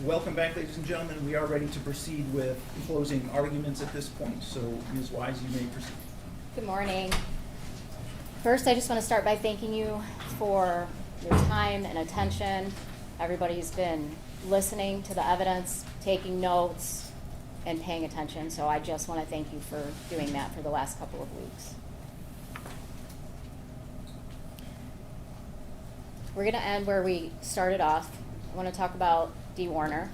Welcome back, ladies and gentlemen. We are ready to proceed with closing arguments at this point. So, Ms. Wise, you may proceed. Good morning. First, I just want to start by thanking you for your time and attention. Everybody's been listening to the evidence, taking notes, and paying attention. So I just want to thank you for doing that for the last couple of weeks. We're going to end where we started off. I want to talk about Dee Warner.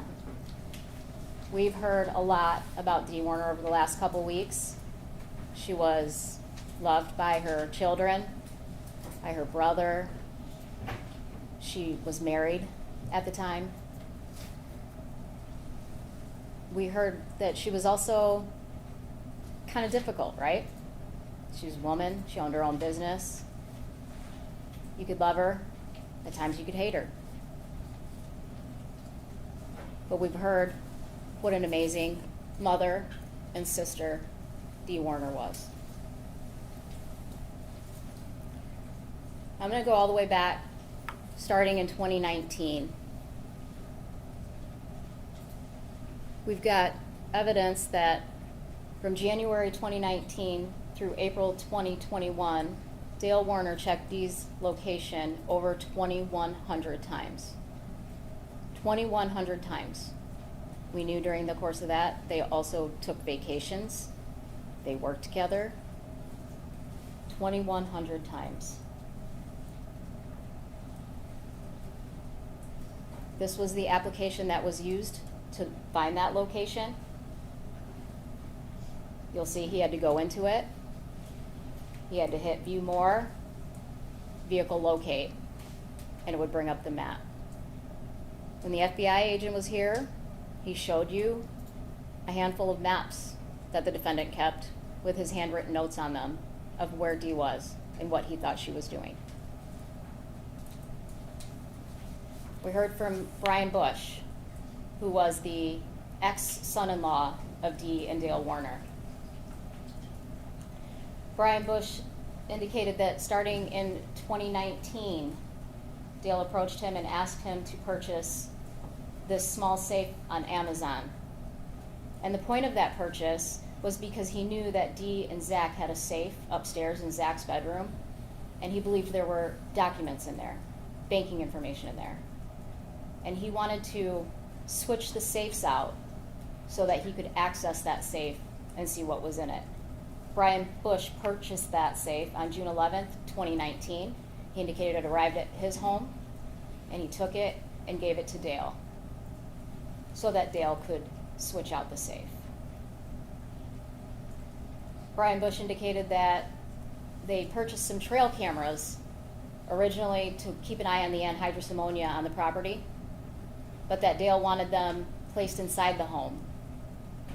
We've heard a lot about Dee Warner over the last couple weeks. She was loved by her children, by her brother. She was married at the time. We heard that she was also kind of difficult, right? She was a woman. She owned her own business. You could love her. At times you could hate her. But we've heard what an amazing mother and sister Dee Warner was. I'm going to go all the way back, starting in 2019. We've got evidence that from January 2019 through April 2021, Dale Warner checked Dee's location over 2,100 times. 2,100 times. We knew during the course of that they also took vacations. They worked together. 2,100 times. This was the application that was used to find that location. You'll see he had to go into it. He had to hit view more, vehicle locate, and it would bring up the map. When the FBI agent was here, he showed you a handful of maps that the defendant kept with his handwritten notes on them of where Dee was and what he thought she was doing. We heard from Brian Bush, who was the ex-son-in-law of Dee and Dale Warner. Brian Bush indicated that starting in 2019, Dale approached him and asked him to purchase this small safe on Amazon. And the point of that purchase was because he knew that Dee and Zach had a safe upstairs in Zach's bedroom, and he believed there were documents in there, banking information in there. And he wanted to switch the safes out so that he could access that safe and see what was in it. Brian Bush purchased that safe on June 11th, 2019. He indicated it arrived at his home, and he took it and gave it to Dale so that Dale could switch out the safe. Brian Bush indicated that they purchased some trail cameras originally to keep an eye on the anhydrous ammonia on the property, but that Dale wanted them placed inside the home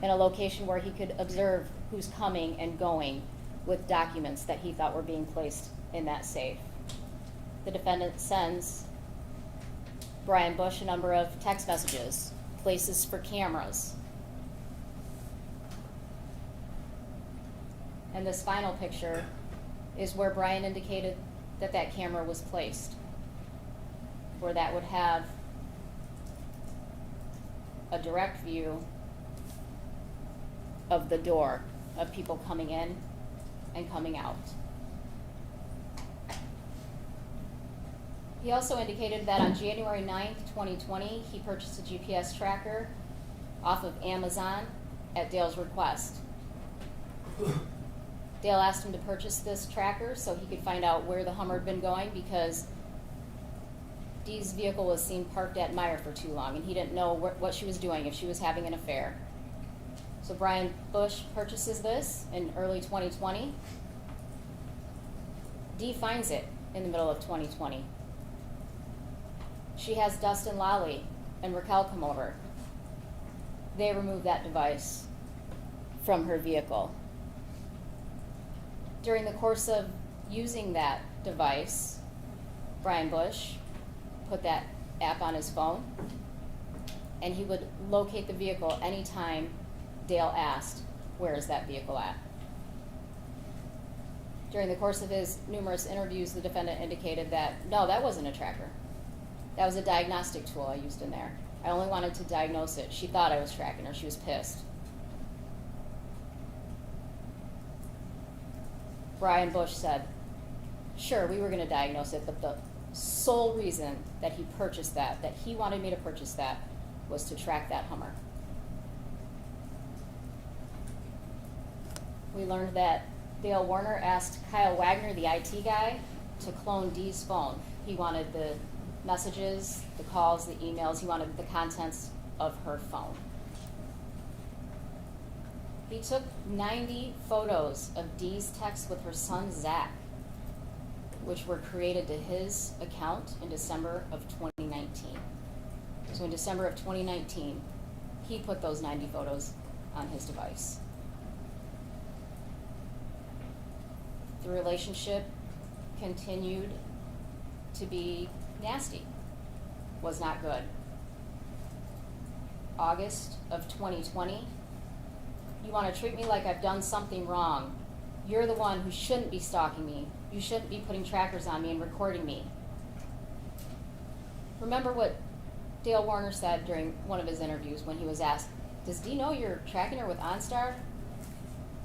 in a location where he could observe who's coming and going with documents that he thought were being placed in that safe. The defendant sends Brian Bush a number of text messages, places for cameras. And this final picture is where Brian indicated that that camera was placed, where that would have a direct view of the door of people coming in and coming out. He also indicated that on January 9th, 2020, he purchased a GPS tracker off of Amazon at Dale's request. Dale asked him to purchase this tracker so he could find out where the Hummer had been going, because Dee's vehicle was seen parked at Meyer for too long, and he didn't know what she was doing, if she was having an affair. So Brian Bush purchases this in early 2020. Dee finds it in the middle of 2020. She has Dustin Lally and Raquel come over. They remove that device from her vehicle. During the course of using that device, Brian Bush put that app on his phone, and he would locate the vehicle anytime Dale asked, "Where is that vehicle at?" During the course of his numerous interviews, the defendant indicated that, no, that wasn't a tracker. That was a diagnostic tool I used in there. I only wanted to diagnose it. She thought I was tracking her. She was pissed. Brian Bush said, sure, we were going to diagnose it, but the sole reason that he purchased that he wanted me to purchase that, was to track that Hummer. We learned that Dale Warner asked Kyle Wagner, the IT guy, to clone Dee's phone. He wanted the messages, the calls, the emails. He wanted the contents of her phone. He took 90 photos of Dee's texts with her son, Zach, which were created to his account in December of 2019. So in December of 2019, he put those 90 photos on his device. The relationship continued to be nasty, was not good. August of 2020, you want to treat me like I've done something wrong. You're the one who shouldn't be stalking me. You shouldn't be putting trackers on me and recording me. Remember what Dale Warner said during one of his interviews when he was asked, does Dee know you're tracking her with OnStar?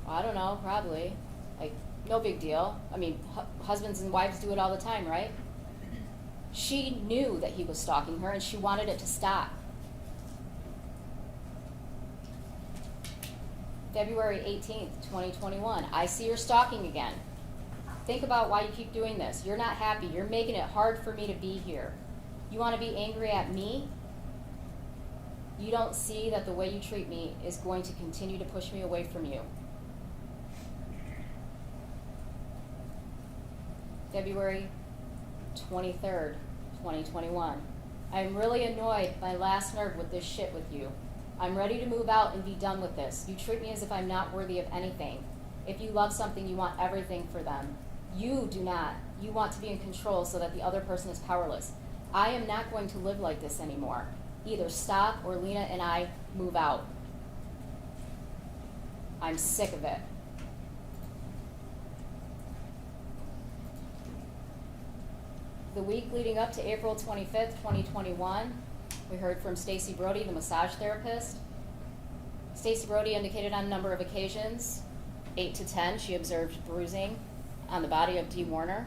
Well, I don't know, probably. Like, no big deal. I mean, husbands and wives do it all the time, right? She knew that he was stalking her and she wanted it to stop. February 18th, 2021, I see you're stalking again. Think about why you keep doing this. You're not happy. You're making it hard for me to be here. You want to be angry at me? You don't see that the way you treat me is going to continue to push me away from you. February 23rd, 2021. I'm really annoyed, my last nerve with this shit with you. I'm ready to move out and be done with this. You treat me as if I'm not worthy of anything. If you love something, you want everything for them. You do not. You want to be in control so that the other person is powerless. I am not going to live like this anymore. Either stop or Lena and I move out. I'm sick of it. The week leading up to April 25th, 2021, we heard from Stacy Brody, the massage therapist. Stacy Brody indicated on a number of occasions, 8 to 10, she observed bruising on the body of Dee Warner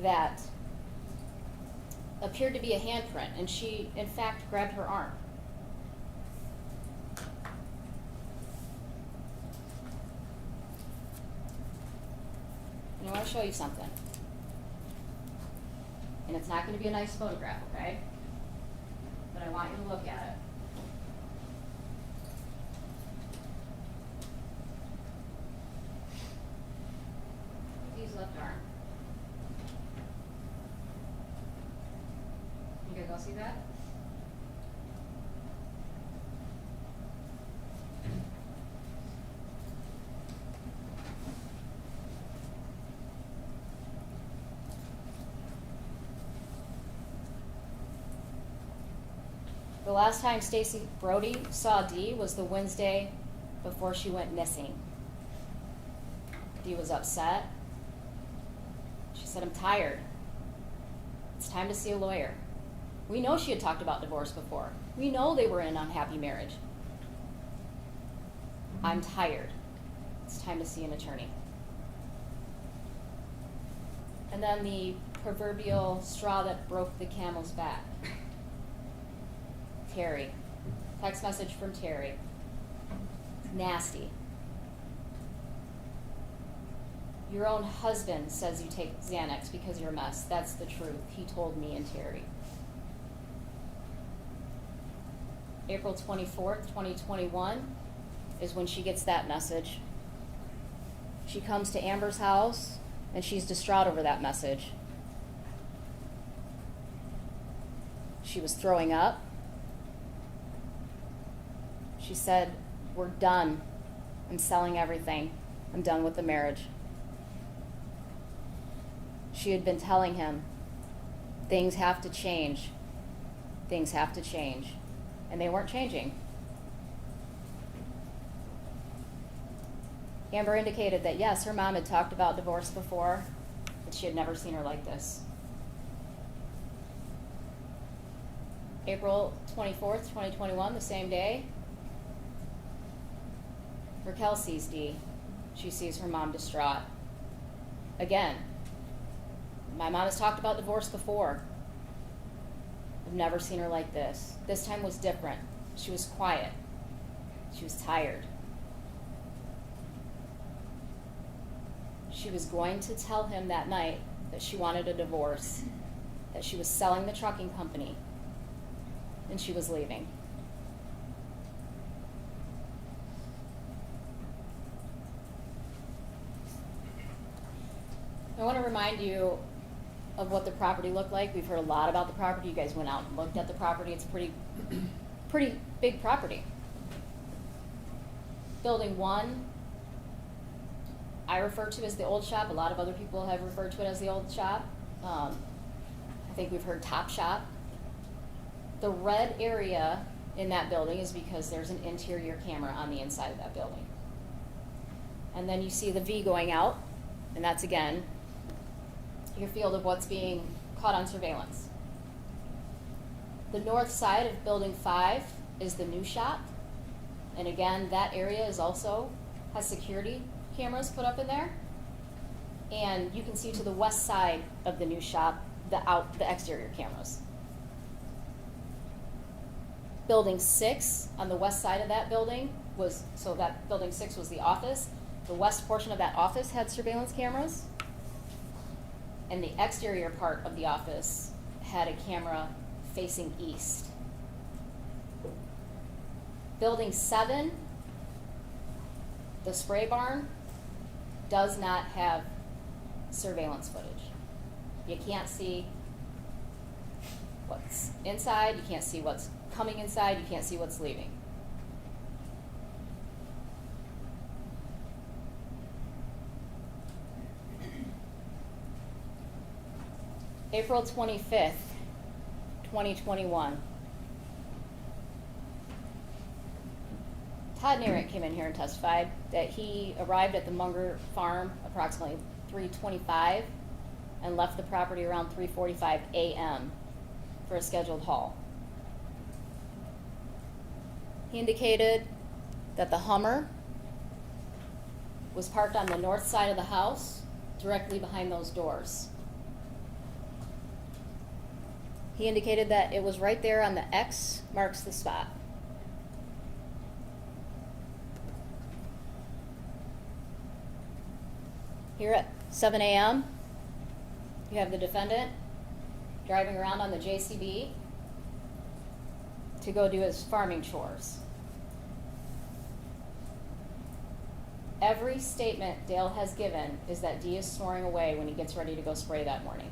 that appeared to be a handprint, and she, in fact, grabbed her arm. And I want to show you something. And it's not going to be a nice photograph, okay? But I want you to look at it. Dee's left arm. You guys all see that? The last time Stacy Brody saw Dee was the Wednesday before she went missing. Dee was upset. She said, I'm tired. It's time to see a lawyer. We know she had talked about divorce before. We know they were in an unhappy marriage. I'm tired. It's time to see an attorney. And then the proverbial straw that broke the camel's back. Terry. Text message from Terry. Nasty. Your own husband says you take Xanax because you're a mess. That's the truth. He told me and Terry. April 24th, 2021 is when she gets that message. She comes to Amber's house and she's distraught over that message. She was throwing up. She said, we're done. I'm selling everything. I'm done with the marriage. She had been telling him, things have to change. Things have to change. And they weren't changing. Amber indicated that yes, her mom had talked about divorce before, but she had never seen her like this. April 24th, 2021, the same day, Raquel sees Dee. She sees her mom distraught. Again, my mom has talked about divorce before. I've never seen her like this. This time was different. She was quiet. She was tired. She was going to tell him that night that she wanted a divorce, that she was selling the trucking company, and she was leaving. I want to remind you of what the property looked like. We've heard a lot about the property. You guys went out and looked at the property. It's a pretty big property. Building 1, I refer to as the old shop. A lot of other people have referred to it as the old shop. I think we've heard top shop. The red area in that building is because there's an interior camera on the inside of that building. And then you see the V going out, and that's again your field of what's being caught on surveillance. The north side of building 5 is the new shop. And again, that area is also has security cameras put up in there. And you can see to the west side of the new shop the exterior cameras. Building 6 on the west side of that building that building 6 was the office. The west portion of that office had surveillance cameras. And the exterior part of the office had a camera facing east. Building 7, the spray barn, does not have surveillance footage. You can't see what's inside, you can't see what's coming inside, you can't see what's leaving. April 25th, 2021. Todd Narrett came in here and testified that he arrived at the Munger farm approximately 3:25 and left the property around 3:45 a.m. for a scheduled haul. He indicated that the Hummer was parked on the north side of the house, directly behind those doors. He indicated that it was right there on the X marks the spot. Here at 7 a.m., you have the defendant driving around on the JCB to go do his farming chores. Every statement Dale has given is that Dee is snoring away when he gets ready to go spray that morning.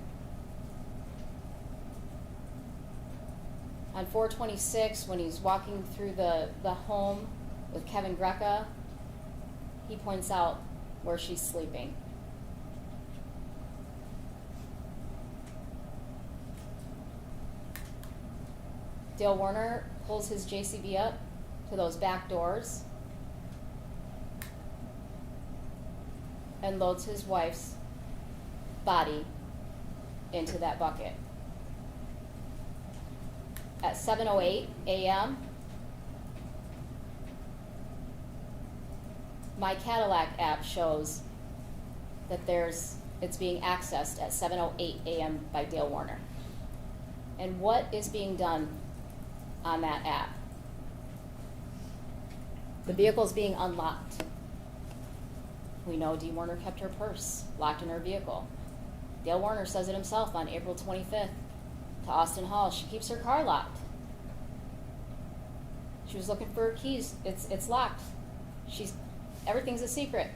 On 4/26, when he's walking through the home with Kevin Greca, he points out where she's sleeping. Dale Warner pulls his JCB up to those back doors and loads his wife's body into that bucket. At 7:08 a.m., my Cadillac app shows that it's being accessed at 7:08 a.m. by Dale Warner. And what is being done on that app? The vehicle's being unlocked. We know Dee Warner kept her purse locked in her vehicle. Dale Warner says it himself on April 25th to Austin Hall. She keeps her car locked. She was looking for her keys. It's locked. Everything's a secret.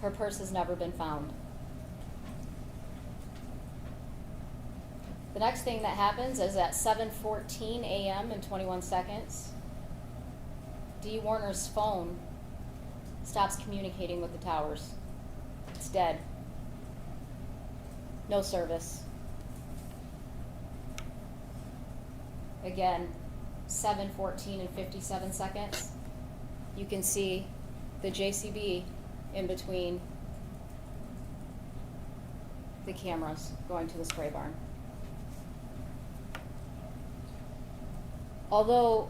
Her purse has never been found. The next thing that happens is at 7:14 a.m. and 21 seconds, Dee Warner's phone stops communicating with the towers. It's dead. No service. Again, 7:14 and 57 seconds. You can see the JCB in between the cameras going to the spray barn. Although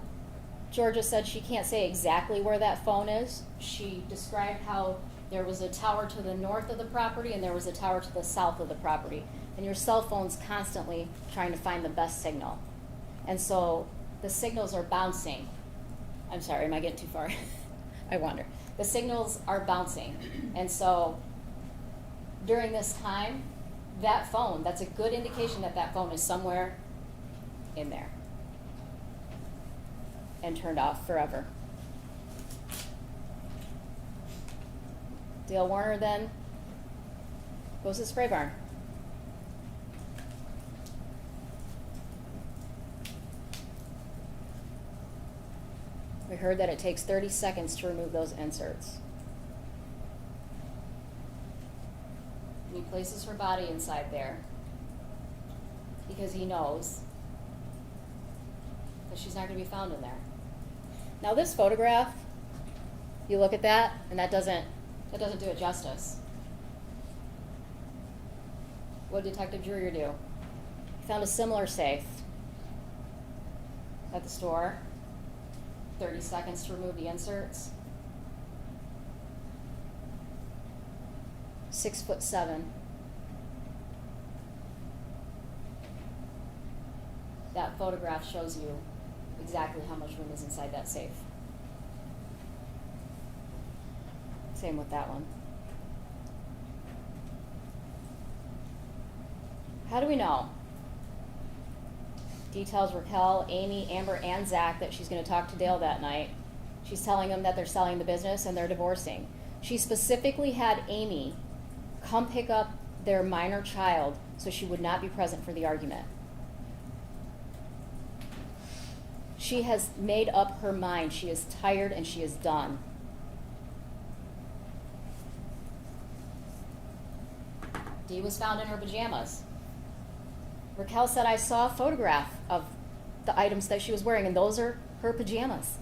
Georgia said she can't say exactly where that phone is, she described how there was a tower to the north of the property and there was a tower to the south of the property. And your cell phone's constantly trying to find the best signal. And so the signals are bouncing. I'm sorry, am I getting too far? I wonder. The signals are bouncing. And so during this time, that phone, that's a good indication that that phone is somewhere in there and turned off forever. Dale Warner then goes to the spray barn. We heard that it takes 30 seconds to remove those inserts. And he places her body inside there because he knows that she's not going to be found in there. Now this photograph, you look at that, and that doesn't do it justice. What did Detective Dreyer do? He found a similar safe at the store. 30 seconds to remove the inserts. 6'7". That photograph shows you exactly how much room is inside that safe. Same with that one. How do we know? Dee tells Raquel, Amy, Amber, and Zach that she's going to talk to Dale that night. She's telling them that they're selling the business and they're divorcing. She specifically had Amy come pick up their minor child so she would not be present for the argument. She has made up her mind. She is tired and she is done. Dee was found in her pajamas. Raquel said, I saw a photograph of the items that she was wearing, and those are her pajamas.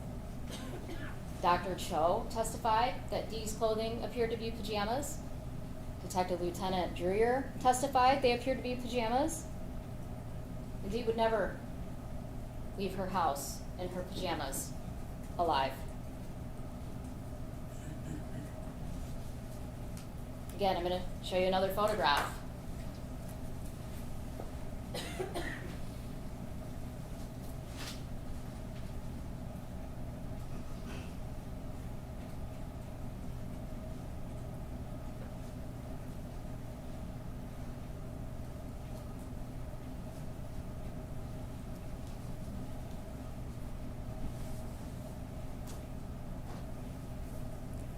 Dr. Cho testified that Dee's clothing appeared to be pajamas. Detective Lieutenant Dreyer testified they appeared to be pajamas. And Dee would never leave her house in her pajamas alive. Again, I'm going to show you another photograph.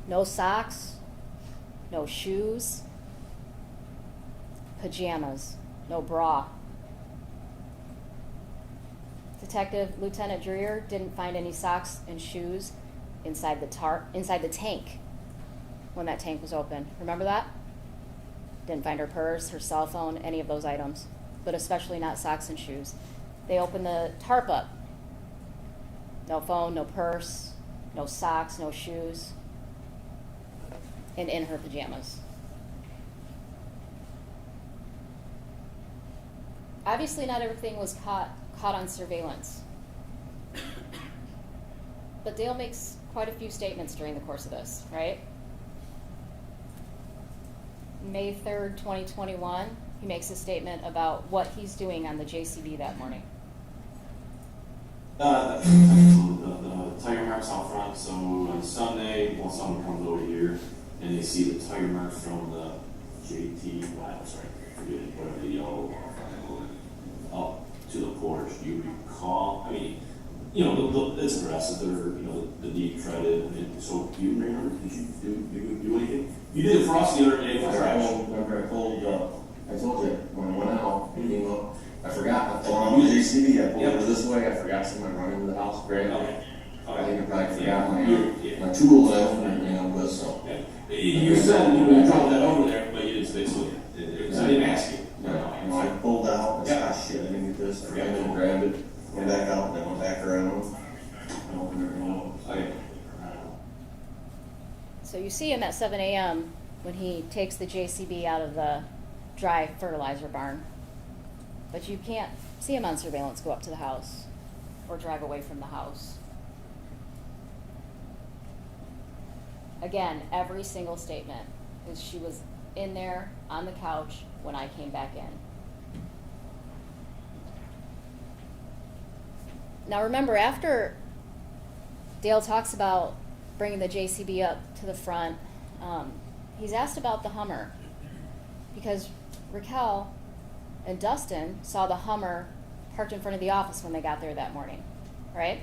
No socks, no shoes, pajamas, no bra. Detective Lieutenant Dreyer didn't find any socks and shoes inside the tank when that tank was open. Remember that? Didn't find her purse, her cell phone, any of those items, but especially not socks and shoes. They opened the tarp up. No phone, no purse, no socks, no shoes, and in her pajamas. Obviously not everything was caught on surveillance. But Dale makes quite a few statements during the course of this, right? May 3rd, 2021, he makes a statement about what he's doing on the JCB that morning. The tire marks out front, so on Sunday, when someone comes over here and they see the tire marks from the forget whatever the yellow up to the porch, do you recall? I mean, it's aggressive. They're, the deep treaded. And so do you remember? Did you do anything? You did it for us the other day for trash. Remember I told you when I went out, I forgot. I told him JCB. I pulled over this way. I forgot someone running into the house. Great. Okay. I think I probably forgot my tool that I opened, but so. Yeah. You said you dropped that over there, but you didn't say so. I didn't ask you. No, I pulled out. I said, shit, I didn't get this. I forgot to grab it. Went back out, then went back around. I opened it. Okay. So you see him at 7 a.m. when he takes the JCB out of the dry fertilizer barn. But you can't see him on surveillance go up to the house or drive away from the house. Again, every single statement is she was in there on the couch when I came back in. Now remember, after Dale talks about bringing the JCB up to the front, he's asked about the Hummer because Raquel and Dustin saw the Hummer parked in front of the office when they got there that morning, right?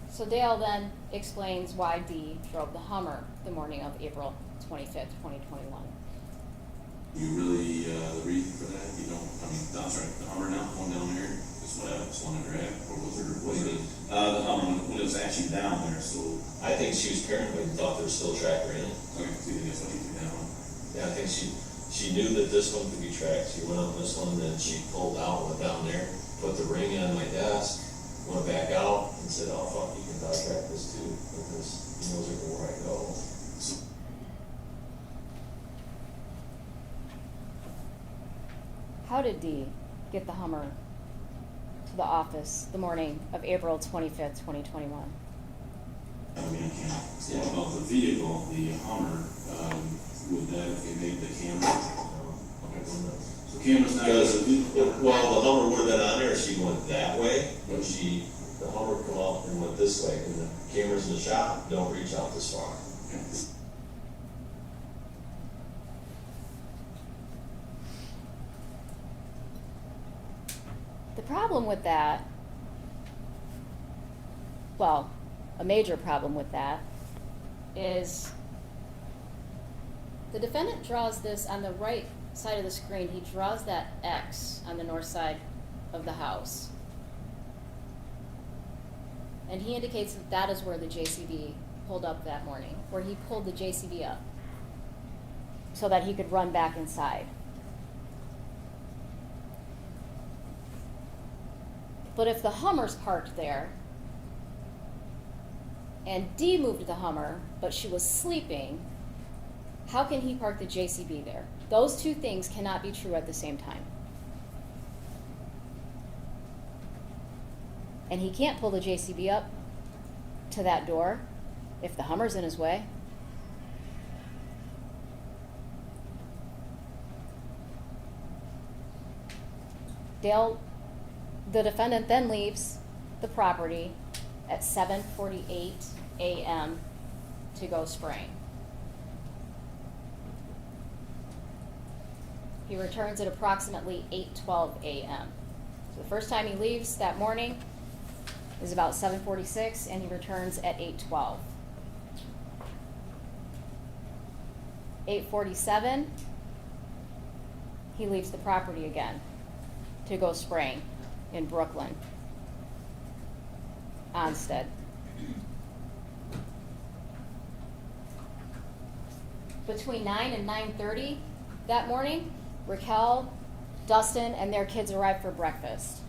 So Dale then explains why Dee drove the Hummer the morning of April 25th, 2021. You really, the reason for that, you don't, I mean, I'm sorry, the Hummer now, one down there, is what I was wanting to drag, or was there, What do you mean? the Hummer, when it was actually down there, so, I think she was paranoid and thought there was still a tracker in it. okay, so you think that's what he took down? Yeah, I think she knew that this one could be tracked. She went on this one, and then she pulled out, went down there, put the ring on my desk, went back out, and said, "Oh fuck, you can dog track this too, because he knows everywhere I go." How did Dee get the Hummer to the office the morning of April 25th, 2021? I mean, I can't say about the vehicle, the Hummer, would that, if they made the camera? Okay, so camera's not. Well, the Hummer would have been on there if she went that way, but the Hummer come up and went this way, and the cameras in the shop don't reach out this far. Okay. The problem with that, well, a major problem with that, is the defendant draws this on the right side of the screen. He draws that X on the north side of the house. And he indicates that that is where the JCB pulled up that morning, where he pulled the JCB up so that he could run back inside. But if the Hummer's parked there, and Dee moved the Hummer, but she was sleeping, how can he park the JCB there? Those two things cannot be true at the same time. And he can't pull the JCB up to that door if the Hummer's in his way. Dale, the defendant, then leaves the property at 7:48 a.m. to go spraying. He returns at approximately 8:12 a.m. So the first time he leaves that morning is about 7:46, and he returns at 8:12. 8:47, he leaves the property again to go spraying in Brooklyn, Onstead. Between 9 and 9:30 that morning, Raquel, Dustin, and their kids arrived for breakfast.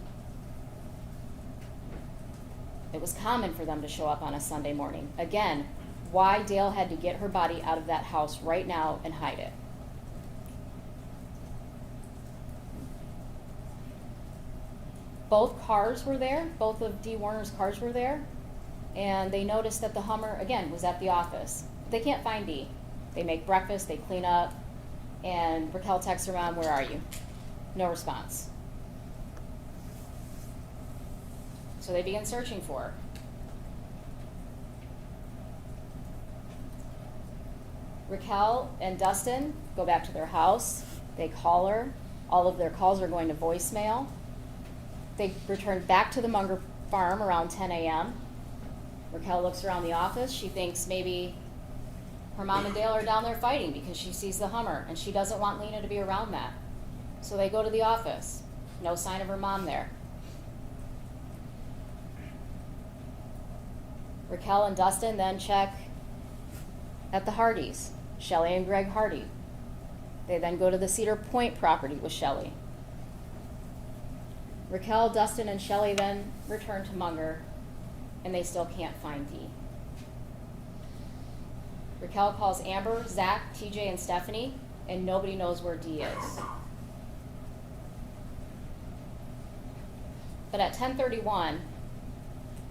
It was common for them to show up on a Sunday morning. Again, why Dale had to get her body out of that house right now and hide it. Both cars were there, both of Dee Warner's cars were there, and they noticed that the Hummer, again, was at the office. They can't find Dee. They make breakfast, they clean up, and Raquel texts her mom, "Where are you?" No response. So they begin searching for her. Raquel and Dustin go back to their house. They call her. All of their calls are going to voicemail. They return back to the Munger farm around 10 a.m. Raquel looks around the office. She thinks maybe her mom and Dale are down there fighting because she sees the Hummer, and she doesn't want Lena to be around that. So they go to the office. No sign of her mom there. Raquel and Dustin then check at the Hardys, Shelley and Greg Hardy. They then go to the Cedar Point property with Shelley. Raquel, Dustin, and Shelley then return to Munger, and they still can't find Dee. Raquel calls Amber, Zach, TJ, and Stephanie, and nobody knows where Dee is. But at 10:31,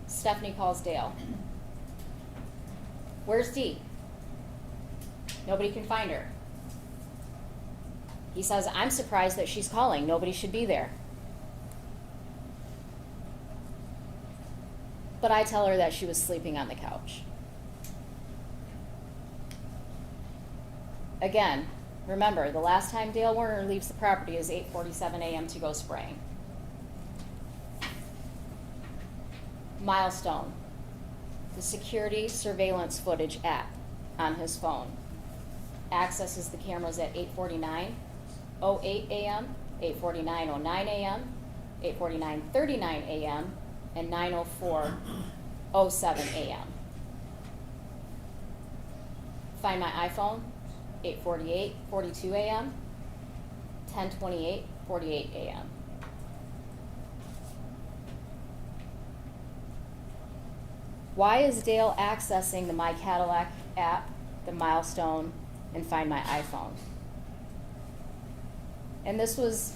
Stephanie calls Dale. Where's Dee? Nobody can find her. He says, I'm surprised that she's calling. Nobody should be there. But I tell her that she was sleeping on the couch. Again, remember, the last time Dale Warner leaves the property is 8:47 a.m. to go spraying. Milestone, the security surveillance footage app on his phone accesses the cameras at 8:49:08 a.m., 8:49:09 a.m., 8:49:39 a.m., and 9:04:07 a.m. Find My iPhone, 8:48:42 a.m., 10:28:48 a.m. Why is Dale accessing the My Cadillac app, the Milestone, and Find My iPhone? And this was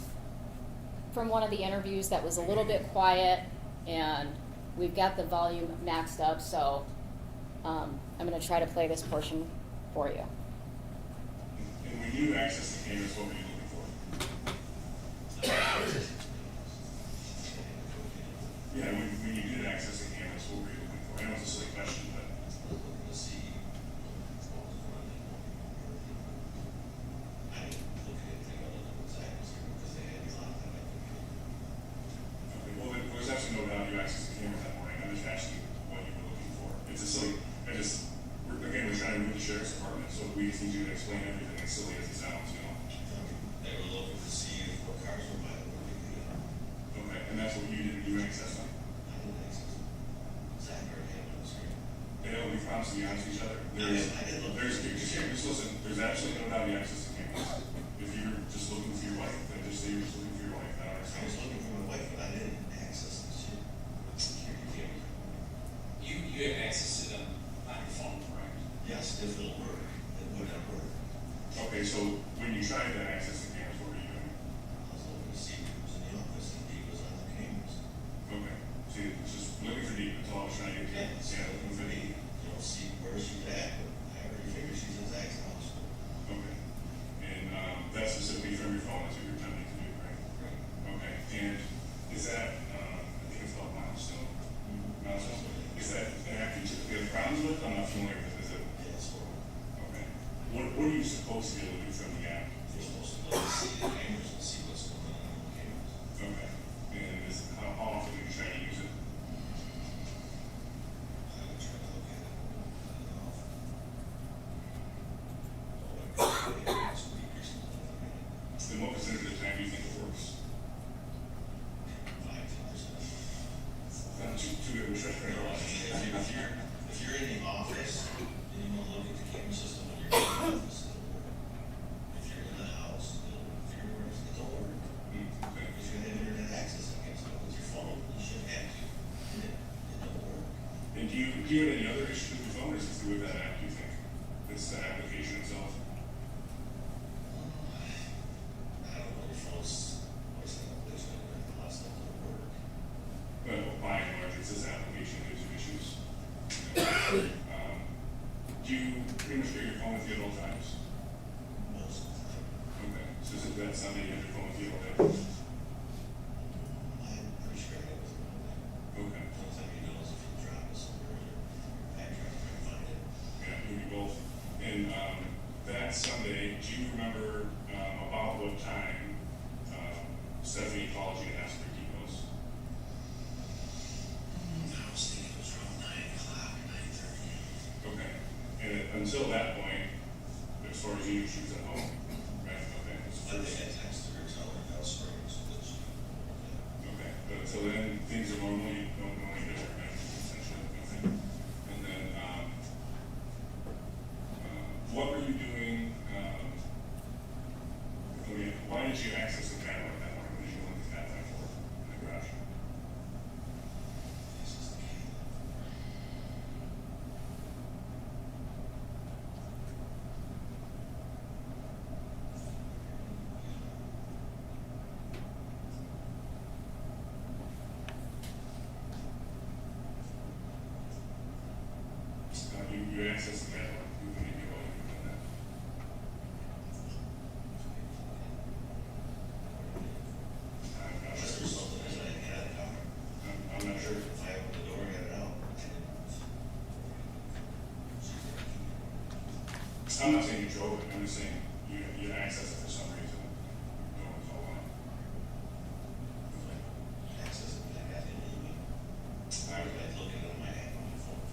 from one of the interviews that was a little bit quiet, and we've got the volume maxed up, so I'm going to try to play this portion for you. And when you access the cameras, what were you looking for? Yeah, when you did access the cameras, what were you looking for? I know it's a silly question, but. Looking to see what was running. I didn't look at anything other than what's accurate because they had a lot of that. Okay, well, there's actually no doubt you accessed the cameras that morning. I'm just asking what you were looking for. It's a silly, again, we're trying to move the sheriff's department, so we just need you to explain everything as silly as it sounds, you know? They were looking to see what cars were by the way. Okay, and that's what you didn't do any access on? I didn't access them. Zach already had on the screen. They don't, we promise to be honest with each other. I did look. Just listen, there's absolutely no doubt you access the cameras. If you're just looking for your wife, then just say you're just looking for your wife. I don't I was understand. looking for my wife, but I didn't access the shit. You have access to them on your phone, correct? Yes, if it'll work, it would have worked. Okay, so when you tried to access the cameras, what were you doing? I was looking to see who was in the office and he was on the cameras. Okay, so you're just looking for deep, that's all I was trying to get to. Yeah, Looking for deep. you know, see where she's at, but I already figured she's in Zach's house. Okay. And, that's specifically from your phone, that's what you're attempting to do, right? Okay, and is that, I think it's called Milestone. Milestone, is that an app you typically have problems with? I'm not familiar with it, is it? Yeah, it's horrible. Okay. What are you supposed to be able to do from the app? You're supposed to look and see the cameras and see what's going on the cameras. Okay. And how often are you trying to use it? I would try to look at it. Next week or something. Then what percentage of the time do you think it works? 5%. Not too good of a stretch, You know, I right? mean, if you're in the office and you want to look at the camera system when you're in the office, it'll work. If you're in the house, it'll work. If you're working, it don't work. Okay. If you have internet access, I guess, with your phone, you should have to. And it don't work. And do you have any other issues with your phone, or is it with that app, do you think? It's the application itself? I don't know, your phone's, what's that, there's a lot of stuff that don't work. Well, by and large, it's this application gives you issues. Do you pretty much carry your phone with you at all times? Most of the time. Okay, so is it that Sunday you have your phone with you all day? I'm pretty sure I was around that. Okay, The only time you know is if you drop it somewhere or your backtrack trying to find it. yeah, maybe both. And, that Sunday, do you remember, about what time, Stephanie called you and asked for details? I was thinking it was around 9 o'clock, 9:30. Okay, and until that point, as far as you knew, she was at home, right? Okay. I think I texted her telling her how spring was good. Okay, but until then, things are normally different, right? Essentially, okay. And then, what were you doing, why did you access the camera at that point? What did you want the camera for in the garage? This is the key. you access the network, you can make all you can that. Unless there's something in it, I had a car. I'm not sure. If I open the door, get it out. I'm not saying you drove it, I'm just saying you access it for some reason. No one's all on. Access it, I got it in the email. I was like looking at my app on my phone.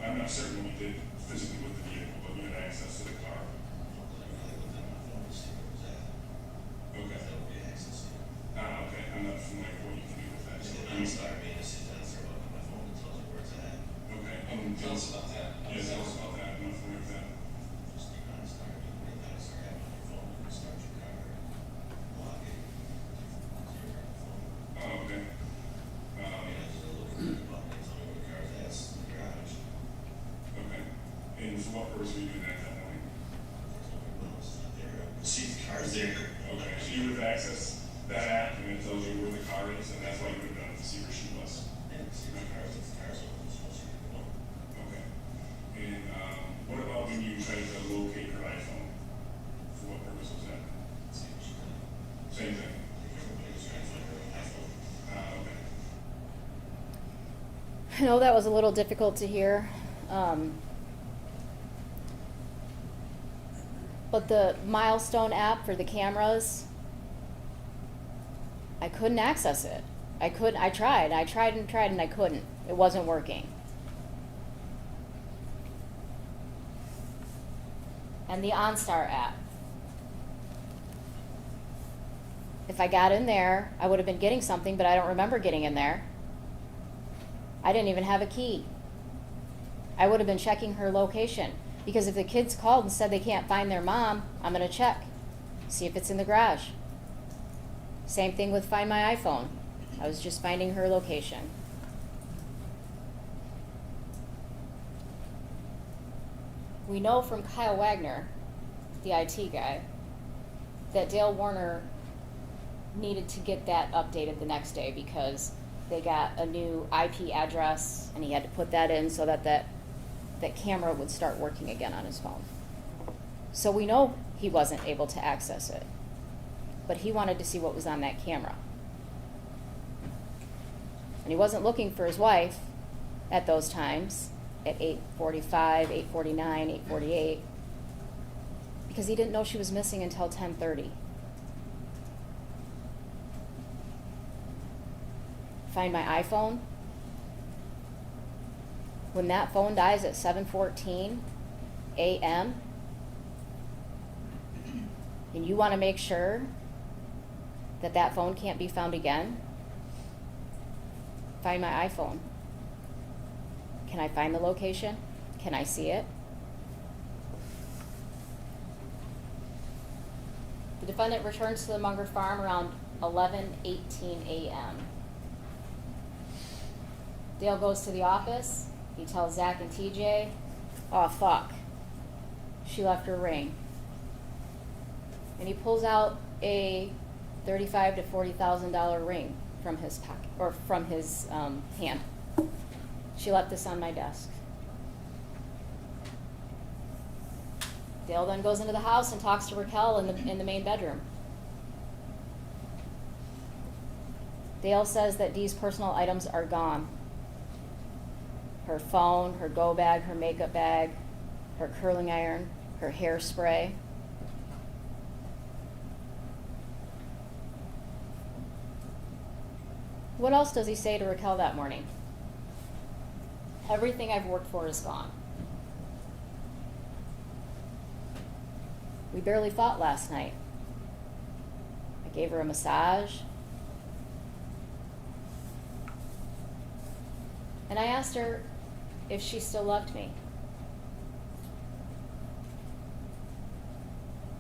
I'm not certain what you did physically with the vehicle, but you had access to the car. I looked at my phone to see where it was at. Okay. That would be access. Okay, I'm not familiar with what you can do with that. And So, then I started being a citizen, I started looking at my phone and tells you where it's at. okay. Tell us about that. Yeah, tell us about that. I'm not familiar with that. Just you kind of start doing it, kind of start having on your phone, and start your car, lock it, your phone. Oh, okay. I mean, I just look at the button, they tell me where the car's at, it's in the garage. Okay. And for what purpose were you doing that morning? Well, it's not there, I can see the car's there. Okay, so you would have accessed that app and it tells you where the car is, and that's why you would have done it to see where she was. And see the car's, if the car's open, it's supposed to be open. Okay. And what about when you tried to locate her iPhone? For what purpose was that? See what you can. Same thing. Everybody was trying to find their own iPhone. Okay. I know that was a little difficult to hear. But the Milestone app for the cameras, I couldn't access it. I tried and I couldn't. It wasn't working. And the OnStar app. If I got in there, I would have been getting something, but I don't remember getting in there. I didn't even have a key. I would have been checking her location. Because if the kids called and said they can't find their mom, I'm going to check. See if it's in the garage. Same thing with Find My iPhone. I was just finding her location. We know from Kyle Wagner, the IT guy, that Dale Warner needed to get that updated the next day because they got a new IP address and he had to put that in so that that camera would start working again on his phone. So we know he wasn't able to access it, but he wanted to see what was on that camera. And he wasn't looking for his wife at those times, at 8:45, 8:49, 8:48, because he didn't know she was missing until 10:30. Find My iPhone. When that phone dies at 7:14 a.m., and you want to make sure that that phone can't be found again, Find My iPhone. Can I find the location? Can I see it? The defendant returns to the Munger farm around 11:18 a.m. Dale goes to the office. He tells Zach and TJ, "Oh, fuck. She left her ring." And he pulls out a $35,000 to $40,000 ring from his pocket, or from his hand. "She left this on my desk." Dale then goes into the house and talks to Raquel in the main bedroom. Dale says that Dee's personal items are gone. Her phone, her go bag, her makeup bag, her curling iron, her hairspray. What else does he say to Raquel that morning? "Everything I've worked for is gone. We barely fought last night. I gave her a massage. And I asked her if she still loved me."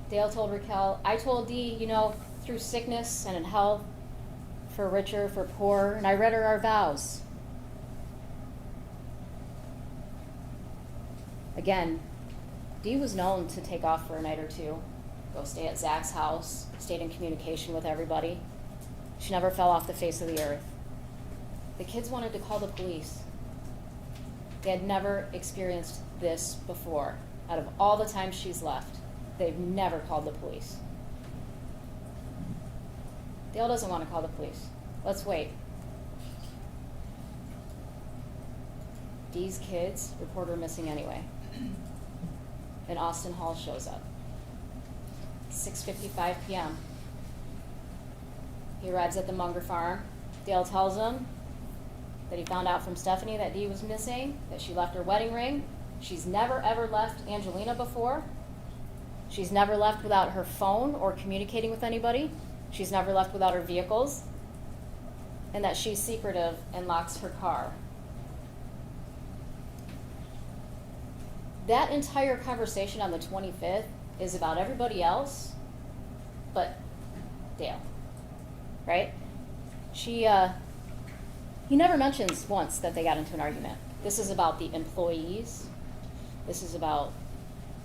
Dale told Raquel, "I told Dee, through sickness and in health, for richer, for poor, and I read her our vows." Again, Dee was known to take off for a night or two, go stay at Zach's house, stayed in communication with everybody. She never fell off the face of the earth. The kids wanted to call the police. They had never experienced this before. Out of all the time she's left, they've never called the police. Dale doesn't want to call the police. Let's wait. Dee's kids report her missing anyway. And Austin Hall shows up. 6:55 p.m. He arrives at the Munger farm. Dale tells him that he found out from Stephanie that Dee was missing, that she left her wedding ring. She's never ever left Angelina before. She's never left without her phone or communicating with anybody. She's never left without her vehicles. And that she's secretive and locks her car. That entire conversation on the 25th is about everybody else but Dale, right? He never mentions once that they got into an argument. This is about the employees. This is about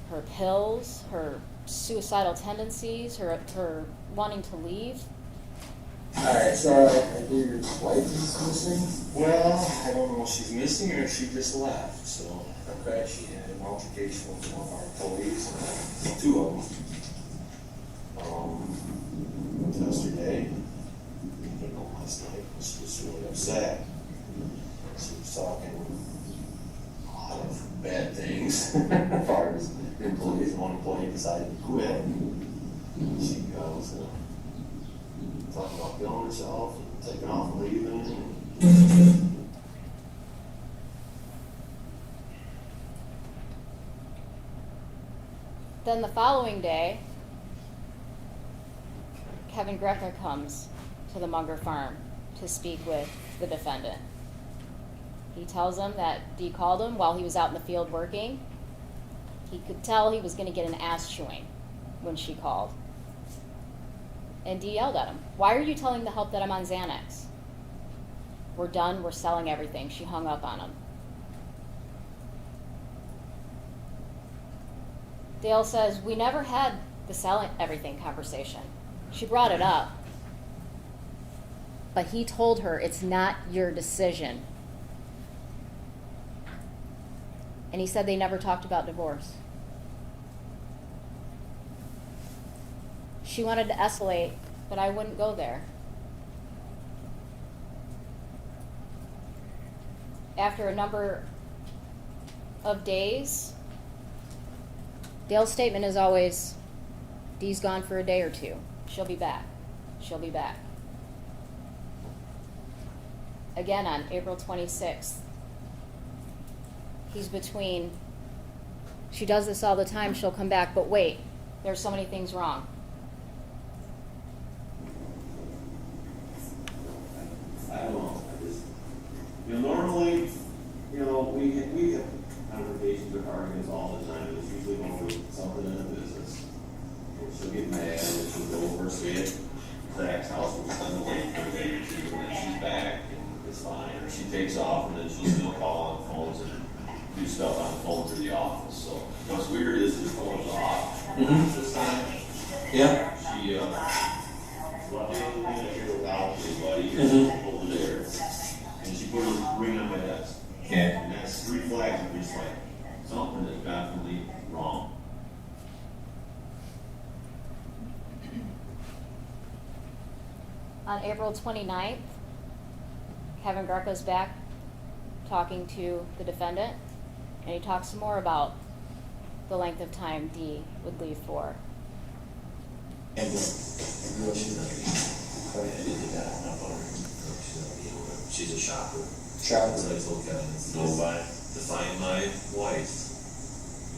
her pills, her suicidal tendencies, her wanting to leave. Alright, so I hear your wife is missing? Well, I don't know if she's missing or if she just left, so. Okay. She had an altercation with one of our employees, two of them. Yesterday, last night, she was really upset. She was talking a lot of bad things as far as employees. One employee decided to quit. She goes, talking about killing herself and taking off and leaving. Then the following day, Kevin Greco comes to the Munger farm to speak with the defendant. He tells him that Dee called him while he was out in the field working. He could tell he was going to get an ass chewing when she called. And Dee yelled at him, "Why are you telling the help that I'm on Xanax? We're done, we're selling everything." She hung up on him. Dale says, "We never had the selling everything conversation. She brought it up. But he told her, it's not your decision." And he said they never talked about divorce. She wanted to escalate, but I wouldn't go there. After a number of days, Dale's statement is always, Dee's gone for a day or two. She'll be back. She'll be back. Again on April 26th, he's between, she does this all the time, she'll come back, but wait, there's so many things wrong. I don't know, normally, we have conversations or arguments all the time, and it's usually over something in the business. And she'll get mad, and she'll go over, say it, Zach's house was done the way, and then she's back, and it's fine, or she takes off, and then she'll still call on phones and do stuff on the phone through the office, so what's weird is his phone was off this time. Yeah. She, left it in here without anybody over there, and she put a ring on my desk. Yeah. And that's 3 flags, I'm just like, something is definitely wrong. On April 29th, Kevin Greco's back talking to the defendant, and he talks some more about the length of time Dee would leave for. And she's a shopper. Shopper. As I told Kevin, to find my wife,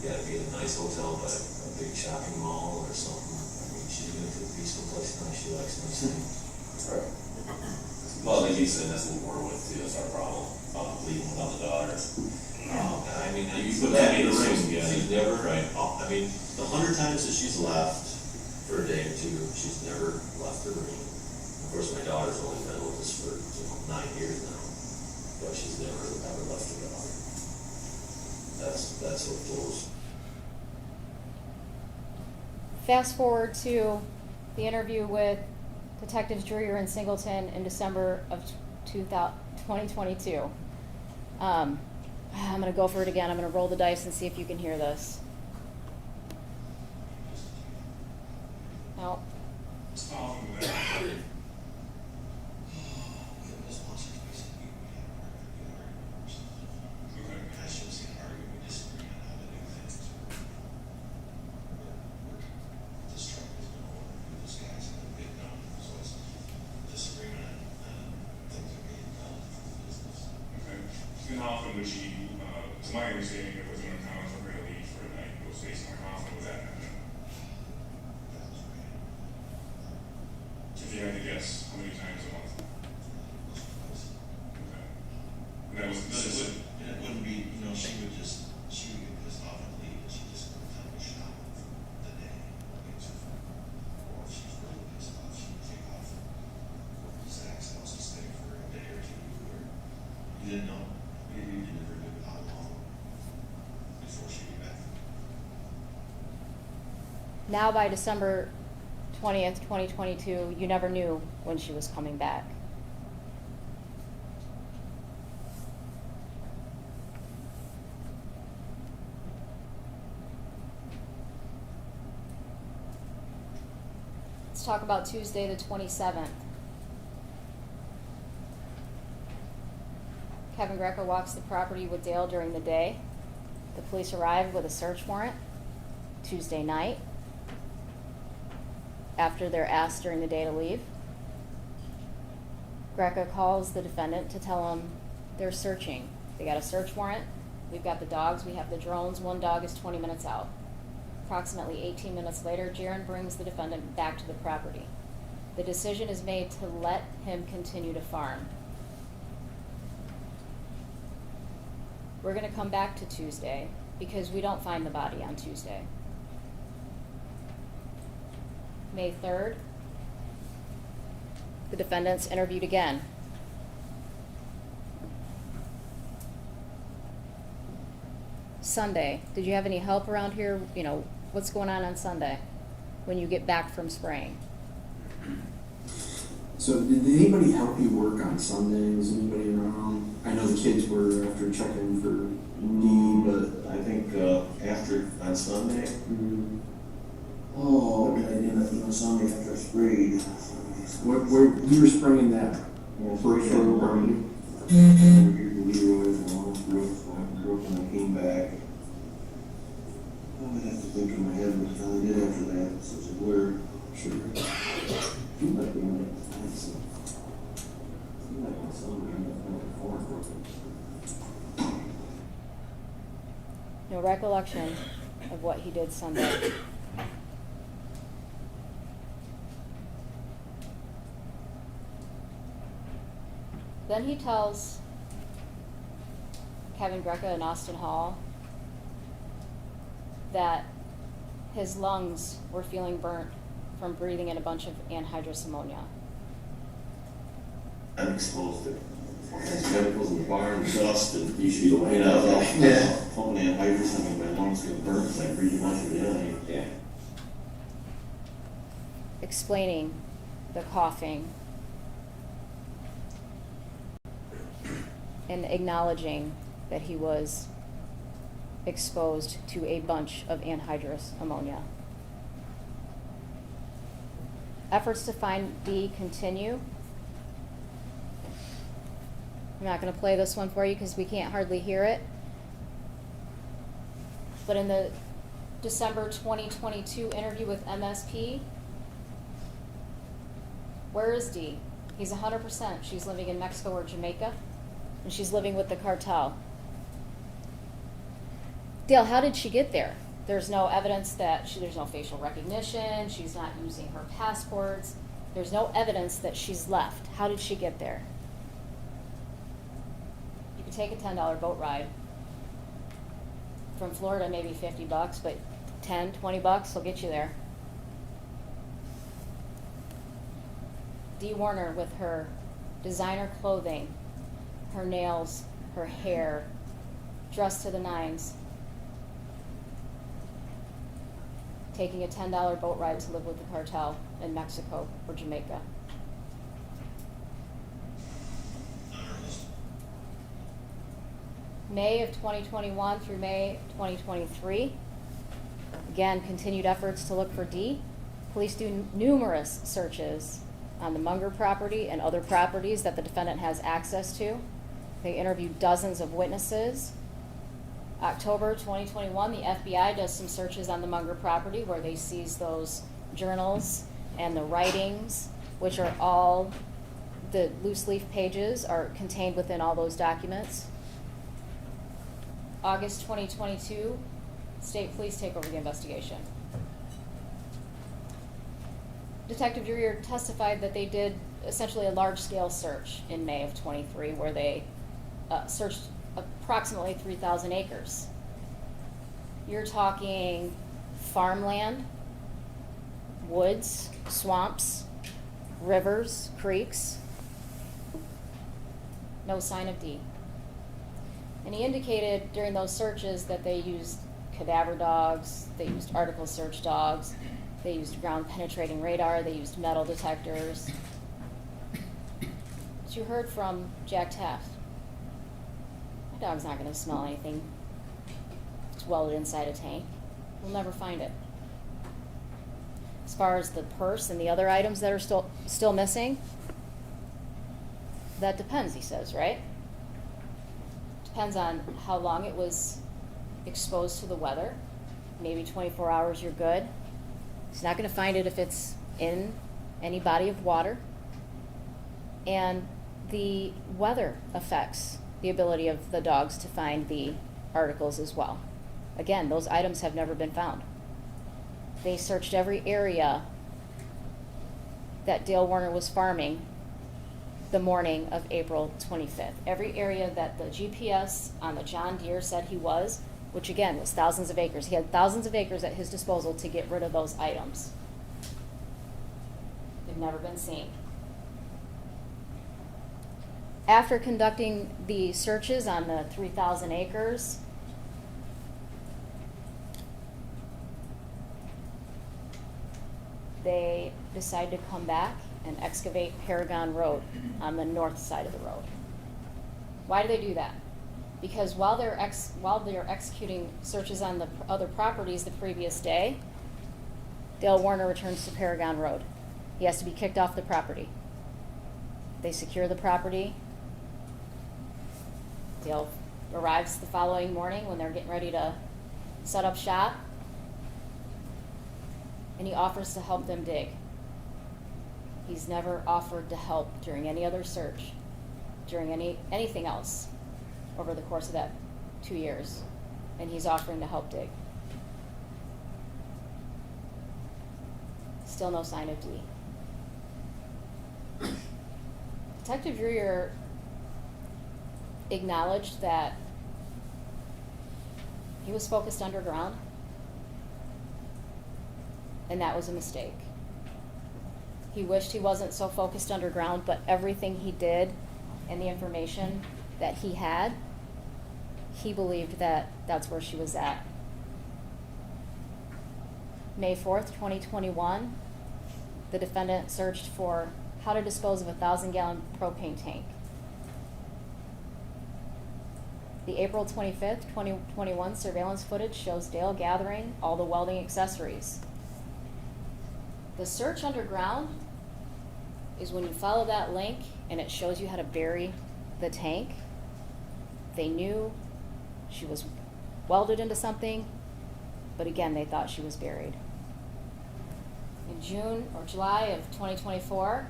you gotta be at a nice hotel, but a big shopping mall or something. I mean, she's gonna be someplace nice, she likes nice things. Right. Well, like you said, that's what we're with too, that's our problem, leaving without the daughter. I mean, You you put put that that in in the the ring, ring, yeah. she's never, right, I mean, the 100 times that she's left for a day or two, she's never left the ring. Of course, my daughter's only been with us for 9 years now, but she's never ever left her daughter. That's what blows. Fast forward to the interview with Detectives Dreyer and Singleton in December of 2022. I'm gonna go for it again. I'm gonna roll the dice and see if you can hear this. No. It's powerful with that. Okay. I shouldn't say an argument, we disagree on how to do things. This truck is gonna order, this guy's gonna get done, so it's disagreement on things that get done for the business. Okay. And how often would she, to my understanding, it was uncommon for her to leave for a night, go stay somewhere. How often was that happen? That was great. If you had to guess, how many times a month? Okay. And that was consistent? And it wouldn't be, you know, she would get pissed off and leave, and she just wouldn't tell me shop for the day. Or if she's really pissed off, she would take off, go to Zach's house and stay for a day or two, or you didn't know, maybe you never knew how long before she'd be back. Now by December 20th, 2022, you never knew when she was coming back. Let's talk about Tuesday the 27th. Kevin Greco walks the property with Dale during the day. The police arrive with a search warrant Tuesday night after they're asked during the day to leave. Greco calls the defendant to tell him they're searching. They got a search warrant. We've got the dogs. We have the drones. One dog is 20 minutes out. Approximately 18 minutes later, Jaron brings the defendant back to the property. The decision is made to let him continue to farm. We're going to come back to Tuesday because we don't find the body on Tuesday. May 3rd, the defendant's interviewed again. Sunday, did you have any help around here? You know, what's going on Sunday when you get back from spraying? So did anybody help you work on Sunday? Was anybody around? I know the kids were after checking for Dee, but I think, after, on Sunday, oh, what did I do on Sunday after I sprayed? where you were spraying that? Yeah, For over where? here to Leroy's, and I broke and I came back. I would have to think in my head what the hell I did after that, it's such a blur. Sure. You might be in it. You might be somewhere in the corner. No recollection of what he did Sunday. Then he tells Kevin Greco and Austin Hall that his lungs were feeling burnt from breathing in a bunch of anhydrous ammonia. I'm exposed to chemicals in the barn, dust, and you should be looking at pumping anhydrous, I mean, my lungs get burnt because I breathe a bunch of it in. Yeah. Explaining the coughing and acknowledging that he was exposed to a bunch of anhydrous ammonia. Efforts to find Dee continue. I'm not going to play this one for you because we can't hardly hear it. But in the December 2022 interview with MSP, where is Dee? He's 100%. She's living in Mexico or Jamaica, and she's living with the cartel. Dale, how did she get there? There's no evidence that there's no facial recognition. She's not using her passports. There's no evidence that she's left. How did she get there? You could take a $10 boat ride from Florida, maybe $50, but $10, $20 will get you there. Dee Warner with her designer clothing, her nails, her hair, dressed to the nines, taking a $10 boat ride to live with the cartel in Mexico or Jamaica. May of 2021 through May 2023. Again, continued efforts to look for Dee. Police do numerous searches on the Munger property and other properties that the defendant has access to. They interview dozens of witnesses. October 2021, the FBI does some searches on the Munger property where they seize those journals and the writings, which are all, the loose leaf pages are contained within all those documents. August 2022, state police take over the investigation. Detective Dreyer testified that they did essentially a large-scale search in May of 23 where they searched approximately 3,000 acres. You're talking farmland, woods, swamps, rivers, creeks. No sign of Dee. And he indicated during those searches that they used cadaver dogs, they used article search dogs, they used ground penetrating radar, they used metal detectors. But you heard from Jack Taft. My dog's not going to smell anything. It's welded inside a tank. We'll never find it. As far as the purse and the other items that are still missing, that depends, he says, right? Depends on how long it was exposed to the weather. Maybe 24 hours, you're good. He's not going to find it if it's in any body of water. And the weather affects the ability of the dogs to find the articles as well. Again, those items have never been found. They searched every area that Dale Warner was farming the morning of April 25th. Every area that the GPS on the John Deere said he was, which again was thousands of acres. He had thousands of acres at his disposal to get rid of those items. They've never been seen. After conducting the searches on the 3,000 acres, they decide to come back and excavate Paragon Road on the north side of the road. Why do they do that? Because while they're executing searches on the other properties the previous day, Dale Warner returns to Paragon Road. He has to be kicked off the property. They secure the property. Dale arrives the following morning when they're getting ready to set up shop, and he offers to help them dig. He's never offered to help during any other search, during anything else over the course of that 2 years, and he's offering to help dig. Still no sign of Dee. Detective Dreyer acknowledged that he was focused underground, and that was a mistake. He wished he wasn't so focused underground, but everything he did and the information that he had, he believed that that's where she was at. May 4th, 2021, the defendant searched for how to dispose of a 1,000-gallon propane tank. The April 25th, 2021 surveillance footage shows Dale gathering all the welding accessories. The search underground is when you follow that link and it shows you how to bury the tank. They knew she was welded into something, but again, they thought she was buried. In June or July of 2024,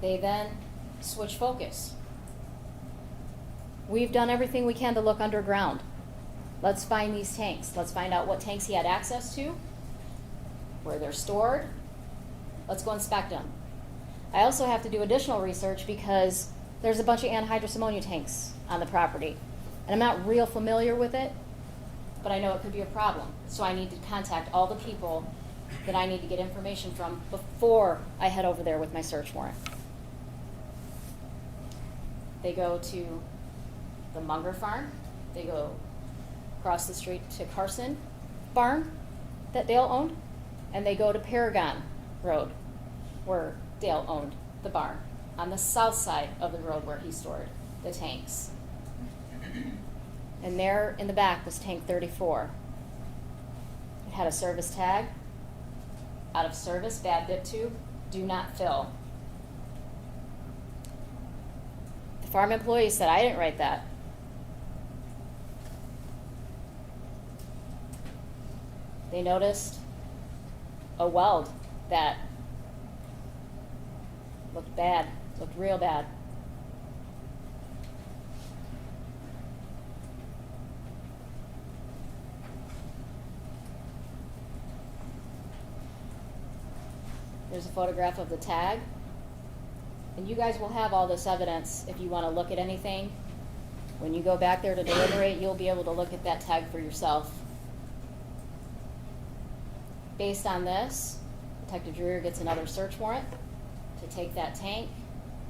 they then switch focus. We've done everything we can to look underground. Let's find these tanks. Let's find out what tanks he had access to, where they're stored. Let's go inspect them. I also have to do additional research because there's a bunch of anhydrous ammonia tanks on the property. And I'm not real familiar with it, but I know it could be a problem. So I need to contact all the people that I need to get information from before I head over there with my search warrant. They go to the Munger farm. They go across the street to Carson barn that Dale owned, and they go to Paragon Road where Dale owned the barn on the south side of the road where he stored the tanks. And there in the back was tank 34. It had a service tag, out of service, bad bit tube, do not fill. The farm employee said, I didn't write that. They noticed a weld that looked bad, looked real bad. There's a photograph of the tag. And you guys will have all this evidence if you want to look at anything. When you go back there to deliberate, you'll be able to look at that tag for yourself. Based on this, Detective Dreer gets another search warrant to take that tank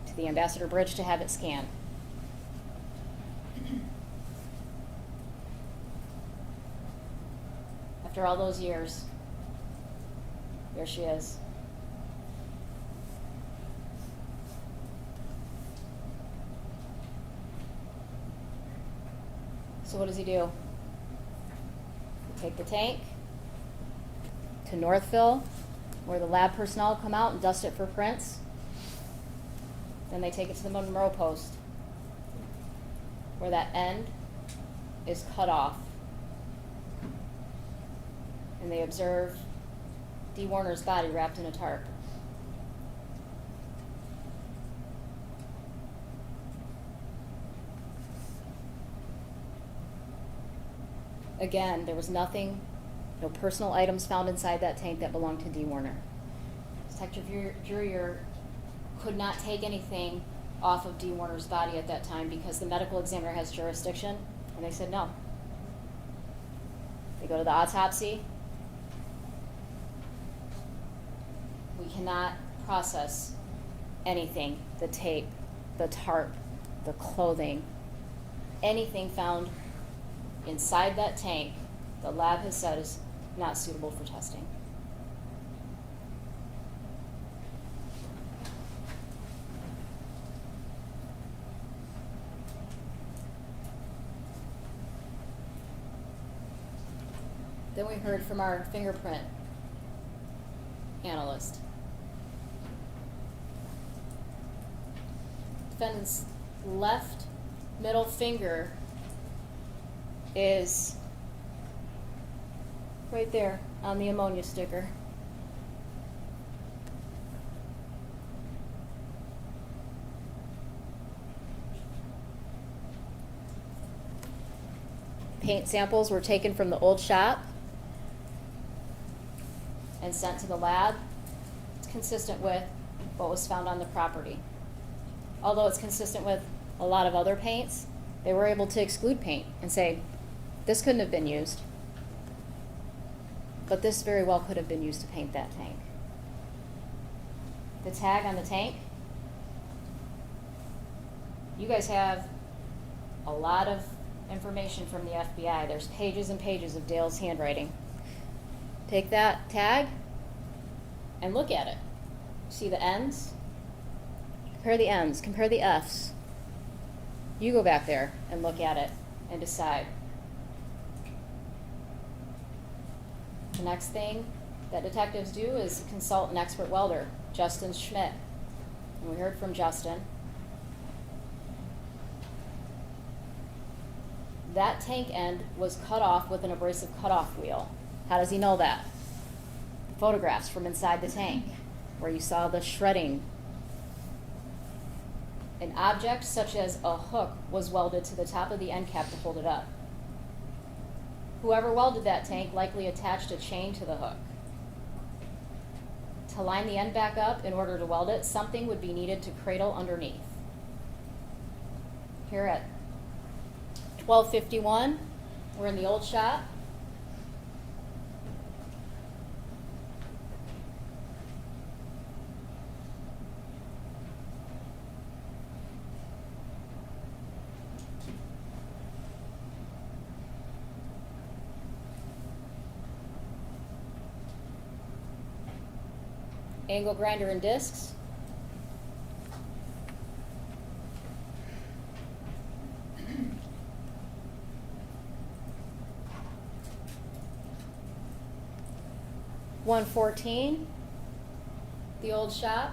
to the Ambassador Bridge to have it scanned. After all those years, there she is. So what does he do? He take the tank to Northville, where the lab personnel come out and dust it for prints. Then they take it to the Monroe post, where that end is cut off. And they observe Dee Warner's body wrapped in a tarp. Again, there was nothing, no personal items found inside that tank that belonged to Dee Warner. Detective Dreer could not take anything off of Dee Warner's body at that time because the medical examiner has jurisdiction, and they said no. They go to the autopsy. We cannot process anything, the tape, the tarp, the clothing, anything found inside that tank, the lab has said is not suitable for testing. Then we heard from our fingerprint analyst. Defendant's left middle finger is right there on the ammonia sticker. Paint samples were taken from the old shop and sent to the lab. It's consistent with what was found on the property. Although it's consistent with a lot of other paints, they were able to exclude paint and say, this couldn't have been used, but this very well could have been used to paint that tank. The tag on the tank, you guys have a lot of information from the FBI. There's pages and pages of Dale's handwriting. Take that tag and look at it. See the ends? Compare the ends, compare the Fs. You go back there and look at it and decide. The next thing that detectives do is consult an expert welder, Justin Schmidt. And we heard from Justin. That tank end was cut off with an abrasive cutoff wheel. How does he know that? Photographs from inside the tank, where you saw the shredding. An object such as a hook was welded to the top of the end cap to hold it up. Whoever welded that tank likely attached a chain to the hook. To line the end back up in order to weld it, something would be needed to cradle underneath. Here at 1251, we're in the old shop. Angle grinder and discs. 114, the old shop.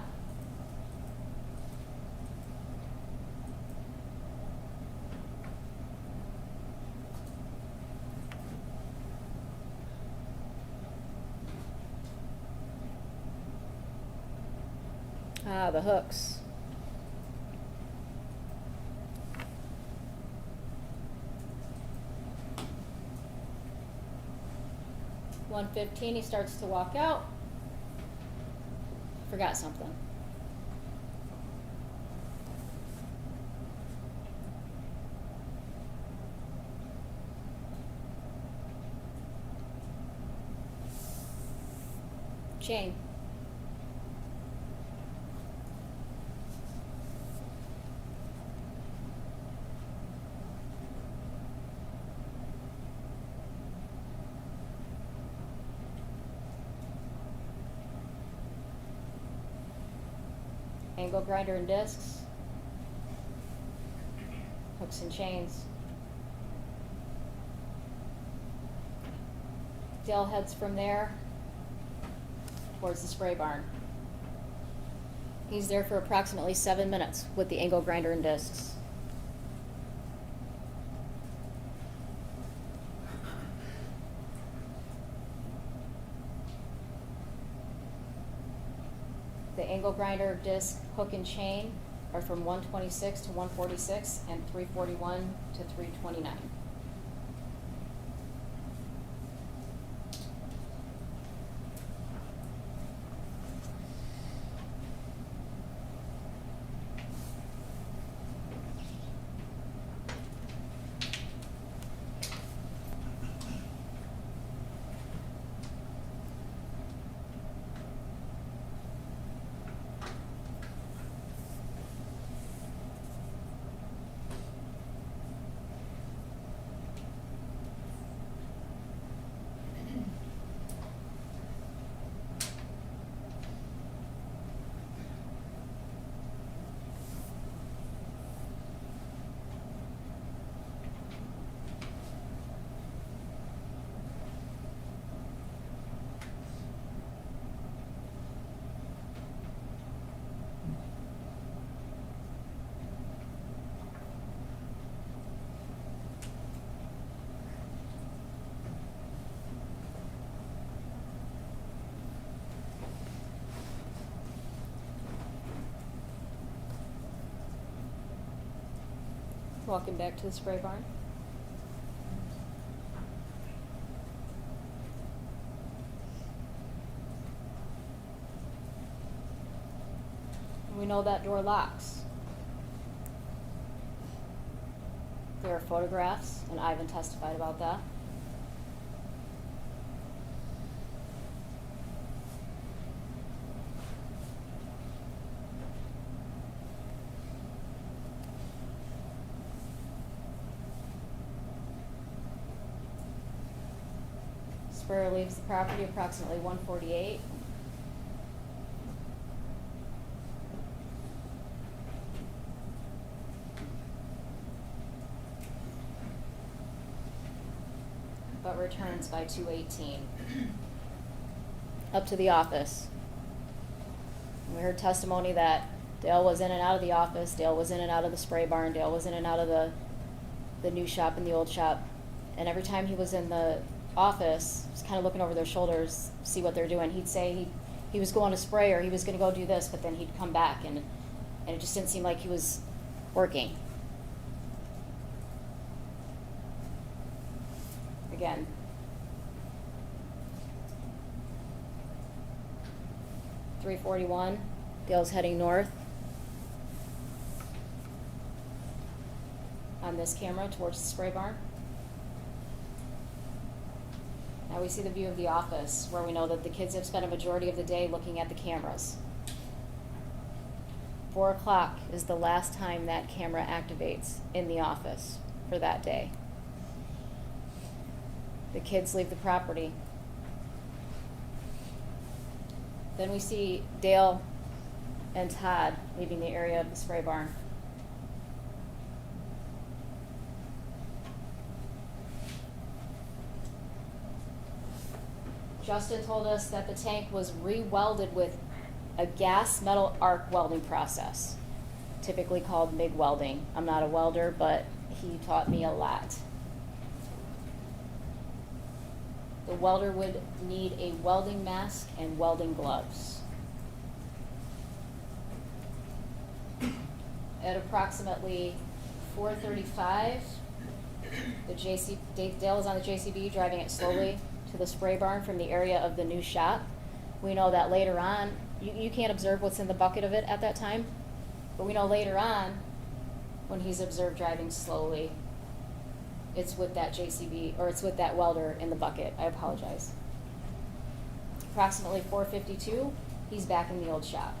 Ah, the hooks. $115, he starts to walk out. Forgot something. Chain. Angle grinder and discs, hooks and chains. Dale heads from there towards the spray barn. He's there for approximately 7 minutes with the angle grinder and discs. The angle grinder, disc, hook, and chain are from 126 to 146 and 341 to 329. Walking back to the spray barn. We know that door locks. There are photographs, and Ivan testified about that. Sprayer leaves the property approximately 1:48. But returns by 2:18. Up to the office. We heard testimony that Dale was in and out of the office, Dale was in and out of the spray barn, Dale was in and out of the new shop and the old shop. And every time he was in the office, just kind of looking over their shoulders, see what they're doing. He'd say he was going to spray or he was going to go do this, but then he'd come back and it just didn't seem like he was working. Again. .341, Dale's heading north on this camera towards the spray barn. Now we see the view of the office where we know that the kids have spent a majority of the day looking at the cameras. 4 o'clock is the last time that camera activates in the office for that day. The kids leave the property. Then we see Dale and Todd leaving the area of the spray barn. Justin told us that the tank was re-welded with a gas metal arc welding process, typically called MIG welding. I'm not a welder, but he taught me a lot. The welder would need a welding mask and welding gloves. At approximately 4:35, Dale is on the JCB driving it slowly to the spray barn from the area of the new shop. We know that later on, you can't observe what's in the bucket of it at that time, but we know later on, when he's observed driving slowly, it's with that JCB, or it's with that welder in the bucket. I apologize. Approximately 4:52, he's back in the old shop.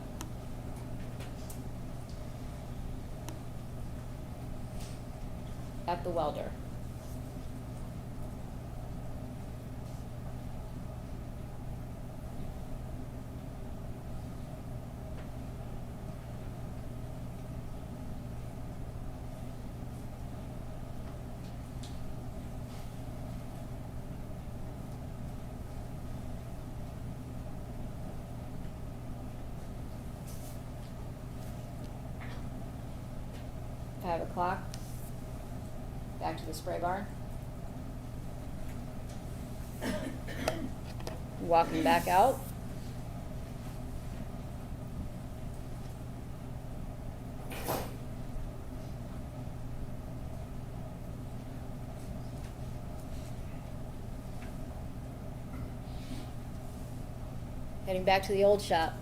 At the welder. Five o'clock. Back to the spray barn. Walking back out. Heading back to the old shop.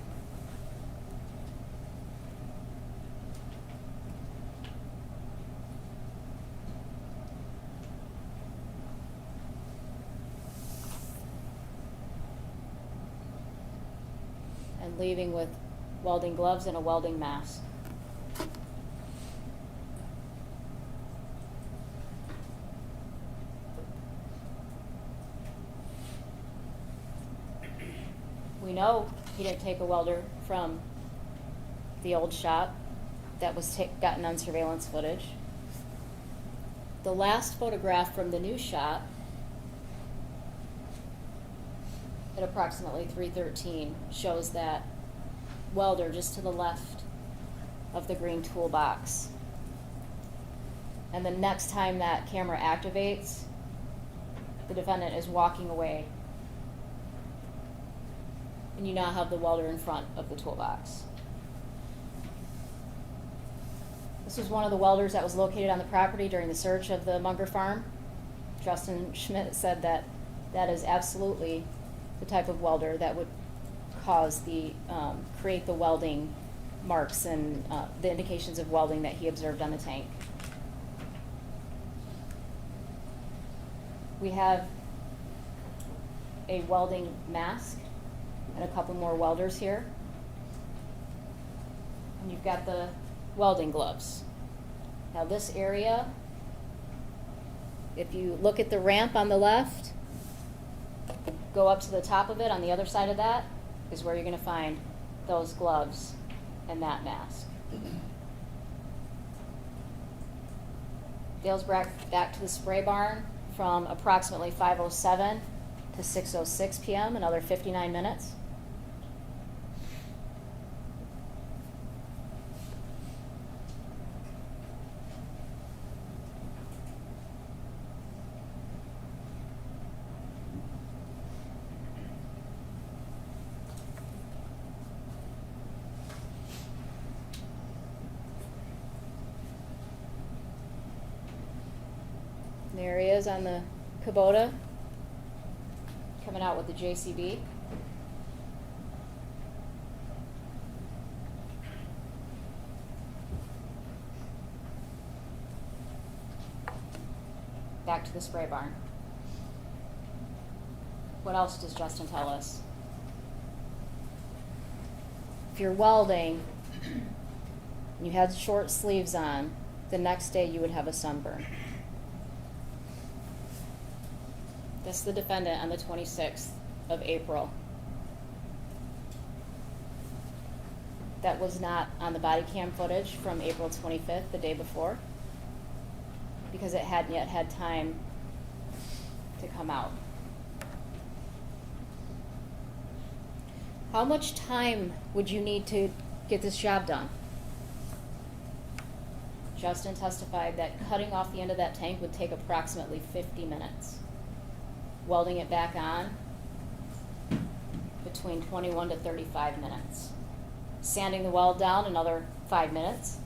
And leaving with welding gloves and a welding mask. We know he didn't take a welder from the old shop that was gotten on surveillance footage. The last photograph from the new shop at approximately 3:13 shows that welder just to the left of the green toolbox. And the next time that camera activates, the defendant is walking away. And you now have the welder in front of the toolbox. This was one of the welders that was located on the property during the search of the Munger farm. Justin Schmidt said that that is absolutely the type of welder that would cause create the welding marks and the indications of welding that he observed on the tank. We have a welding mask and a couple more welders here. And you've got the welding gloves. Now this area, if you look at the ramp on the left, go up to the top of it on the other side of that is where you're going to find those gloves and that mask. Dale's back to the spray barn from approximately 5:07 to 6:06 p.m., another 59 minutes. There he is on the Kubota, coming out with the JCB. Back to the spray barn. What else does Justin tell us? If you're welding, and you had short sleeves on, the next day you would have a sunburn. That's the defendant on the 26th of April. That was not on the body cam footage from April 25th, the day before, because it hadn't yet had time to come out. How much time would you need to get this job done? Justin testified that cutting off the end of that tank would take approximately 50 minutes. Welding it back on, between 21 to 35 minutes. Sanding the weld down, another 5 minutes.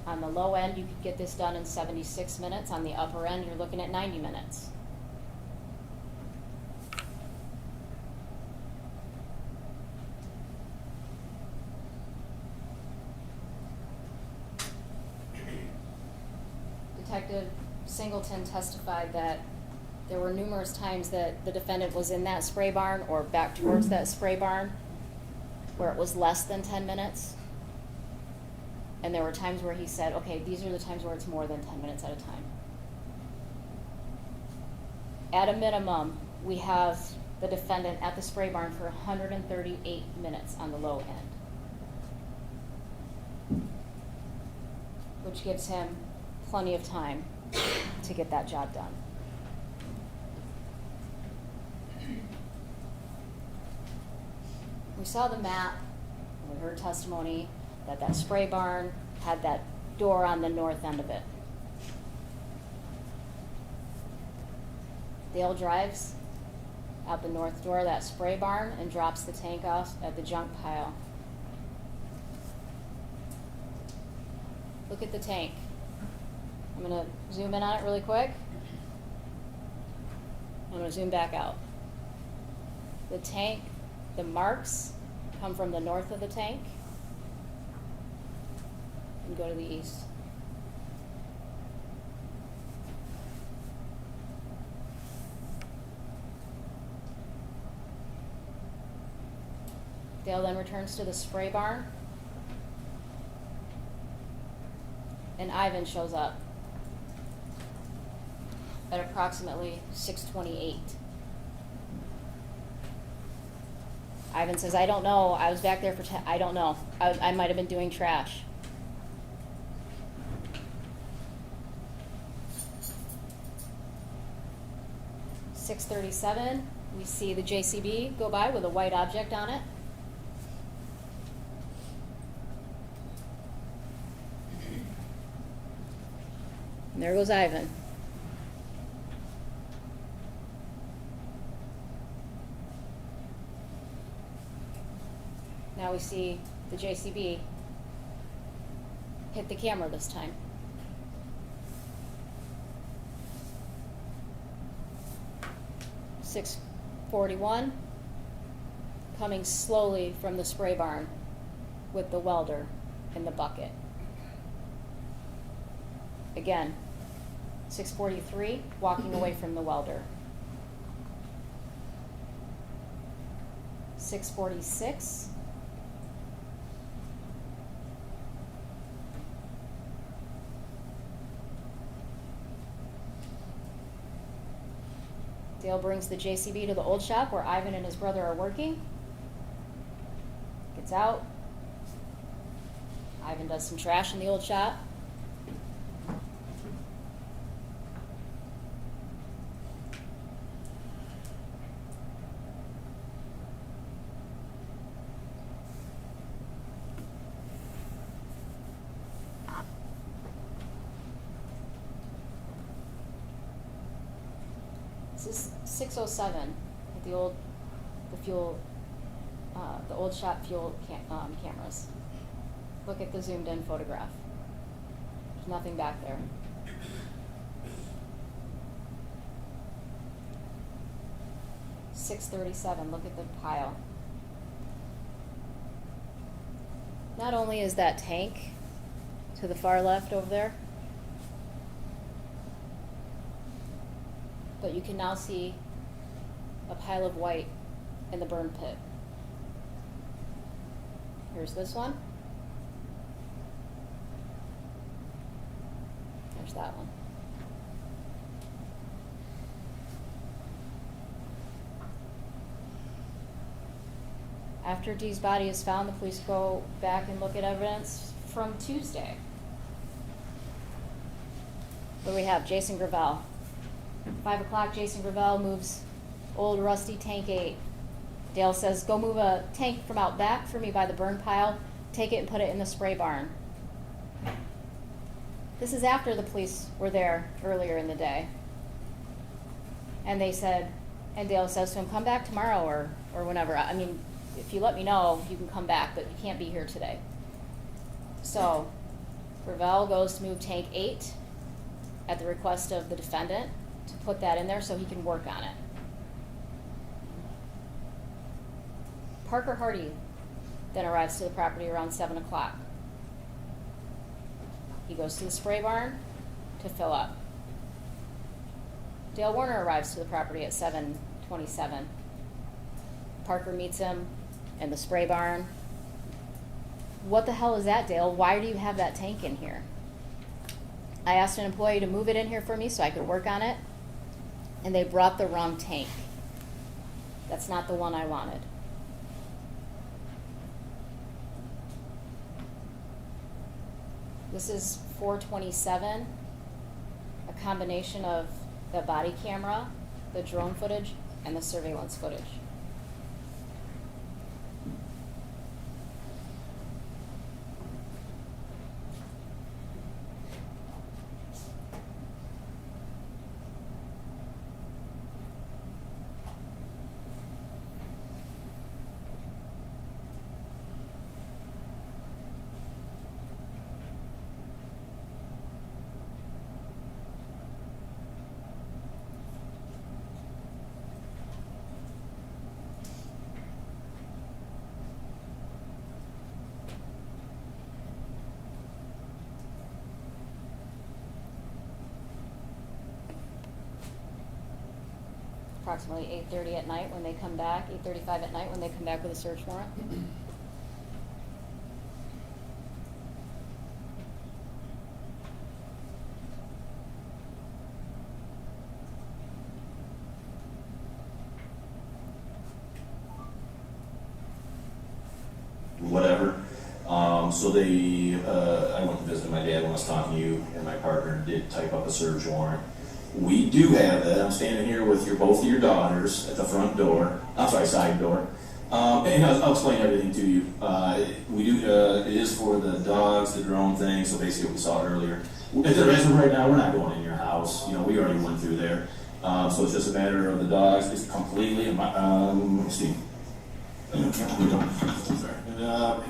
On the low end, you could get this done in 76 minutes. On the upper end, you're looking at 90 minutes. Detective Singleton testified that there were numerous times that the defendant was in that spray barn or back towards that spray barn where it was less than 10 minutes. And there were times where he said, okay, these are the times where it's more than 10 minutes at a time. At a minimum, we have the defendant at the spray barn for 138 minutes on the low end, which gives him plenty of time to get that job done. We saw the map, we heard testimony that that spray barn had that door on the north end of it. Dale drives out the north door of that spray barn and drops the tank off at the junk pile. Look at the tank. I'm going to zoom in on it really quick. I'm going to zoom back out. The tank, the marks come from the north of the tank and go to the east. Dale then returns to the spray barn, and Ivan shows up at approximately 6:28. Ivan says, I don't know, I was back there for I don't know, I might have been doing trash. "6:37, we see the JCB go by with a white object on it. And there goes Ivan. Now we see the JCB hit the camera this time. "6:41, coming slowly from the spray barn with the welder in the bucket. Again, 6:43, walking away from the welder. 6:46, Dale brings the JCB to the old shop where Ivan and his brother are working. Gets out. Ivan does some trash in the old shop. This is 6:07 at the old shop fuel cameras. Look at the zoomed in photograph. There's nothing back there. "6:37, look at the pile. Not only is that tank to the far left over there, but you can now see a pile of white in the burn pit. Here's this one. There's that one. After Dee's body is found, the police go back and look at evidence from Tuesday. What do we have? Jason Gravel. 5 o'clock, Jason Gravel moves old rusty tank 8 Dale says, go move a tank from out back for me by the burn pile, take it and put it in the spray barn. This is after the police were there earlier in the day. And they said, and Dale says to him, come back tomorrow or whenever. I mean, if you let me know, you can come back, but you can't be here today. So, Ravel goes to move tank 8 at the request of the defendant to put that in there so he can work on it. Parker Hardy then arrives to the property around 7 o'clock. He goes to the spray barn to fill up. Dale Warner arrives to the property at 7:27. Parker meets him in the spray barn. What the hell is that, Dale? Why do you have that tank in here? I asked an employee to move it in here for me so I could work on it, and they brought the wrong tank. That's not the one I wanted. This is 4:27, a combination of the body camera, the drone footage, and the surveillance footage. Approximately 8:30 at night when they come back, 8:35 at night when they come back with a search warrant. Whatever. So they, I went to visit my dad when I was talking to you, and my partner did type up a search warrant. We do have that. I'm standing here with both of your daughters at the front door. I'm sorry, side door. And I'll explain everything to you. We do. It is for the dogs, the drone thing. So basically, what we saw earlier. As of right now, we're not going in your house. You know, we already went through there. So it's just a matter of the dogs. It's completely. Let me see.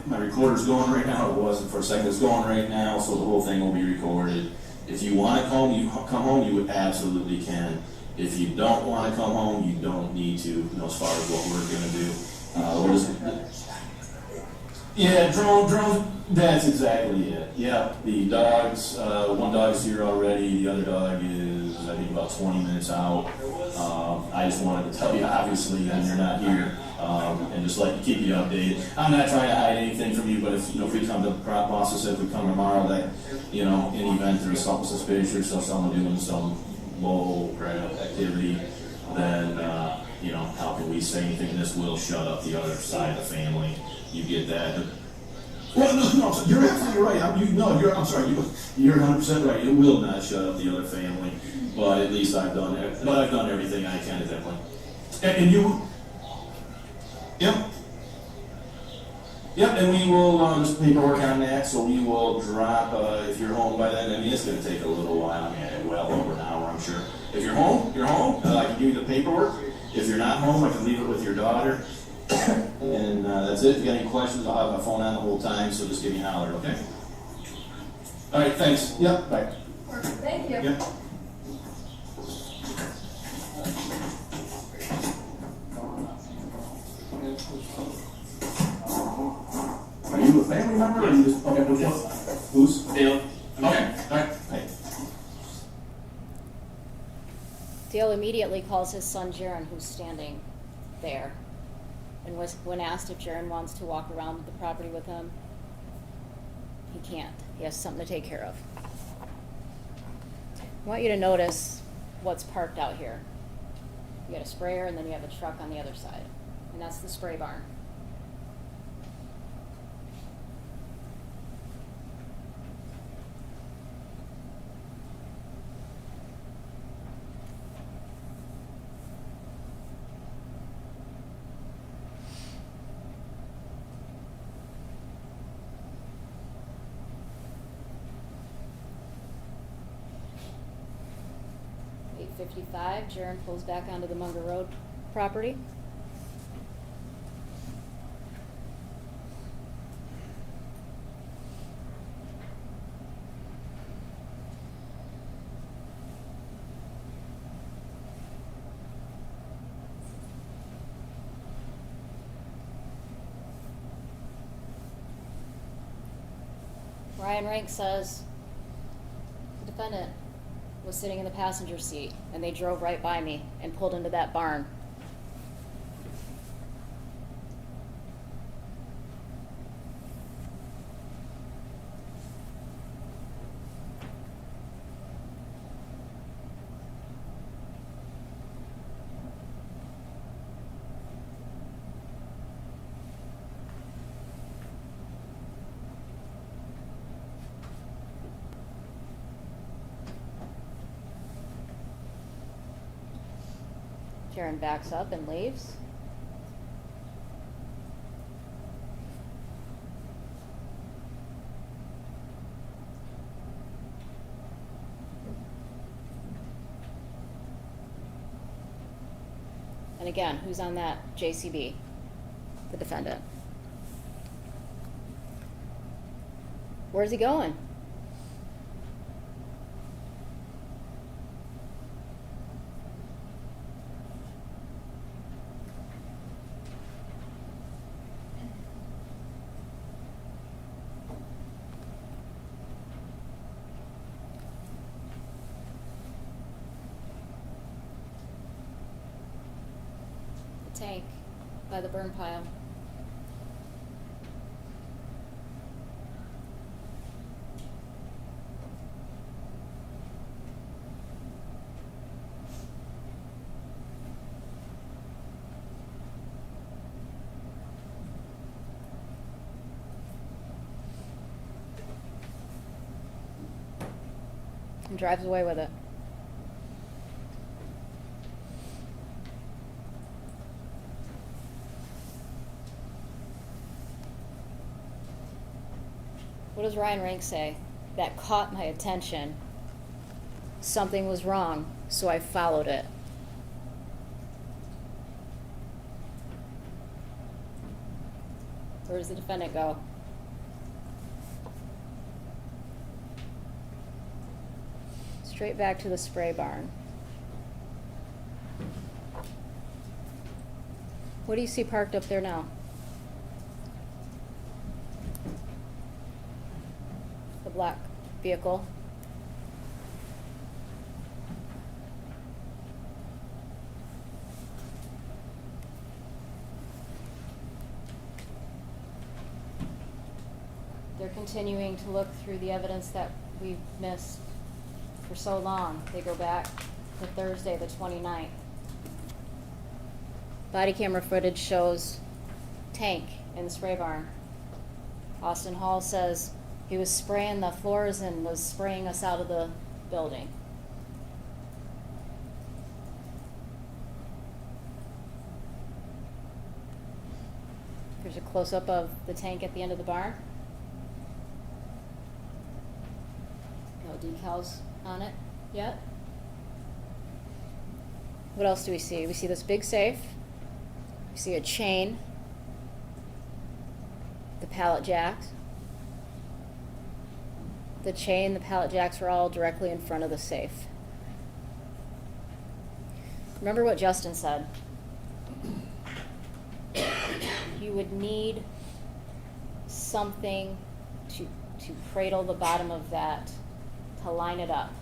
My recorder's going right now. It wasn't for a second. It's going right now, so the whole thing will be recorded. If you want to come home, you absolutely can. If you don't want to come home, you don't need to. You know, as far as what we're going to do. Yeah, drone. That's exactly it. Yeah, the dogs. One dog's here already. The other dog is, I think, about 20 minutes out. I just wanted to tell you, obviously, and you're not here. And just like to keep you updated. I'm not trying to hide anything from you, but if we come to the prop boss said if we come tomorrow that, in the event there's something suspicious or someone doing some bull crap activity, then how can we say anything? This will shut up the other side of the family. You get that? Well, no, you're absolutely right. I'm sorry. You're 100% right. It will not shut up the other family, but at least I've done it. But I've done everything I can at that point. And you. Yep, and we will, just paperwork on that, so we will drop, if you're home by then, I mean, it's gonna take a little while, well over an hour, I'm sure. If you're home, I can give you the paperwork. If you're not home, I can leave it with your daughter. And that's it. If you got any questions, I'll have my phone on the whole time, so just give me a holler, okay? All right, thanks. Yep, bye. Thank you. Yep. Are you a family member or are you just, okay, who's? Dale. Okay, all right, hey. Dale immediately calls his son Jaron, who's standing there, and when asked if Jaron wants to walk around the property with him, he can't. He has something to take care of. I want you to notice what's parked out here. You got a sprayer and then you have a truck on the other side, and that's the spray barn. 8:55, Jaren pulls back onto the Munger Road property. Ryan Rank says the defendant was sitting in the passenger seat and they drove right by me and pulled into that barn. Jaren backs up and leaves. And again, who's on that JCB? The defendant. Where's he going? Tank by the burn pile. And drives away with it. What does Ryan Rank say? That caught my attention. Something was wrong, so I followed it. Where does the defendant go? Straight back to the spray barn. What do you see parked up there now? The black vehicle. They're continuing to look through the evidence that we've missed for so long. They go back to Thursday the 29th. Body camera footage shows tank in the spray barn. Austin Hall says he was spraying the floors and was spraying us out of the building. Here's a close-up of the tank at the end of the barn. No decals on it yet. What else do we see? We see this big safe. We see a chain, the pallet jacks. The chain, the pallet jacks were all directly in front of the safe. Remember what Justin said. You would need something to cradle the bottom of that, to line it up.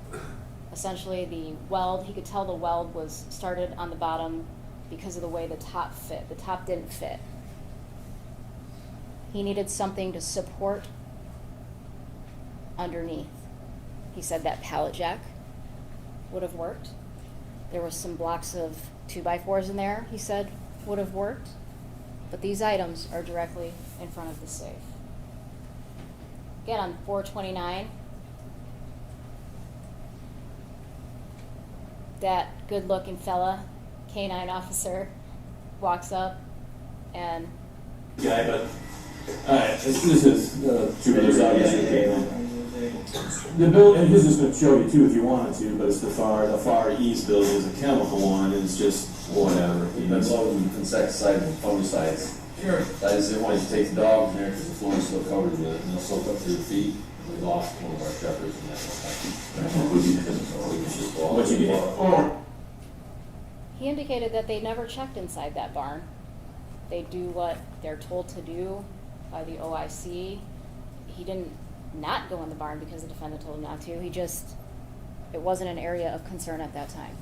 Essentially the weld, he could tell the weld was started on the bottom because of the way the top fit. The top didn't fit. He needed something to support underneath. He said that pallet jack would have worked. There was some blocks of 2x4s in there, he said, would have worked. But these items are directly in front of the safe. Again, on 429, that good-looking fella, K-9 officer, walks up and... Guy, but, alright, this is, two brothers obviously came in. The building, and this is going to show you too if you wanted to, but it's the far east building is a chemical one, and it's just whatever. We've been loading insecticides and fungicides. Sure. I just didn't want to take the dogs in there because the floor is still covered with it, and they'll soak up through the feet. We lost one of our shepherds in that one. What you did? He indicated that they never checked inside that barn. They do what they're told to do by the OIC. He didn't not go in the barn because the defendant told him not to. It wasn't an area of concern at that time.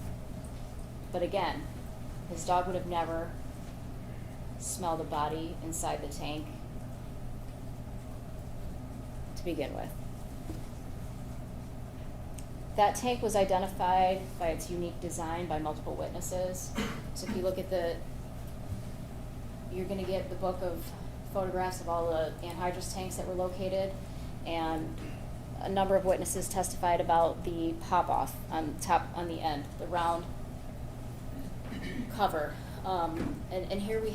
But again, his dog would have never smelled a body inside the tank to begin with. That tank was identified by its unique design by multiple witnesses. So if you look at you're going to get the book of photographs of all the anhydrous tanks that were located, and a number of witnesses testified about the pop-off on the end, the round cover. And here we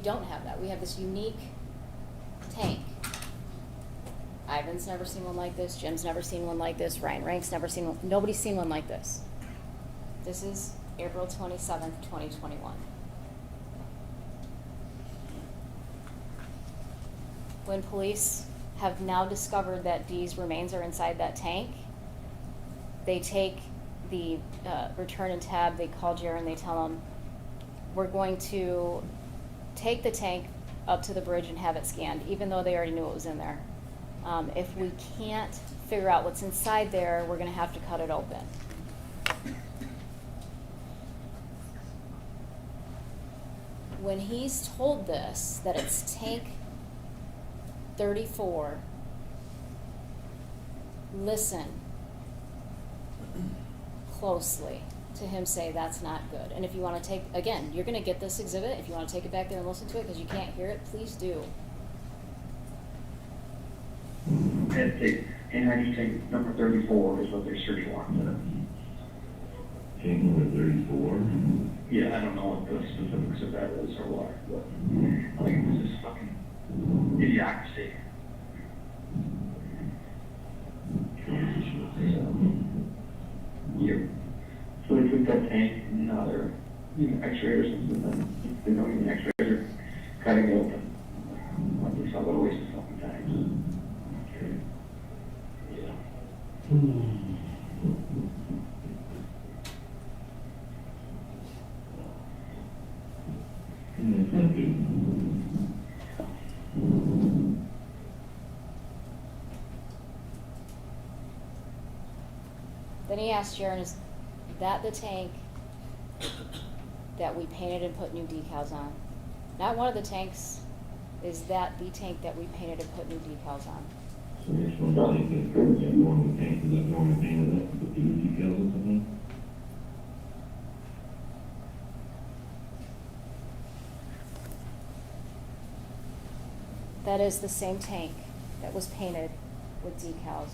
don't have that. We have this unique tank. Ivan's never seen one like this. Jim's never seen one like this. Ryan Rank's never seen one. Nobody's seen one like this. This is April 27th, 2021. When police have now discovered that Dee's remains are inside that tank, they take the return and tab, they call Jared and they tell him, we're going to take the tank up to the bridge and have it scanned, even though they already knew what was in there. If we can't figure out what's inside there, we're going to have to cut it open. When he's told this, that it's tank 34, listen closely to him say that's not good. And if you want to take, again, you're going to get this exhibit. If you want to take it back there and listen to it because you can't hear it, please do. And tank number 34 is what their search warrant said. Tank number 34? Yeah, I don't know what the specifics of that is or what, but I think this is fucking idiocracy. Yeah. So they took that tank and now they're using x-rays and then they don't even x-rays are cutting it open. Like we saw what a waste of fucking time. Yeah. Then he asked Jaron, is that the tank that we painted and put new decals on? Not one of the tanks. Is that the tank that we painted and put new decals on? So this one tank is that normal tank, is that normal painted up with the details or something? That is the same tank that was painted with decals.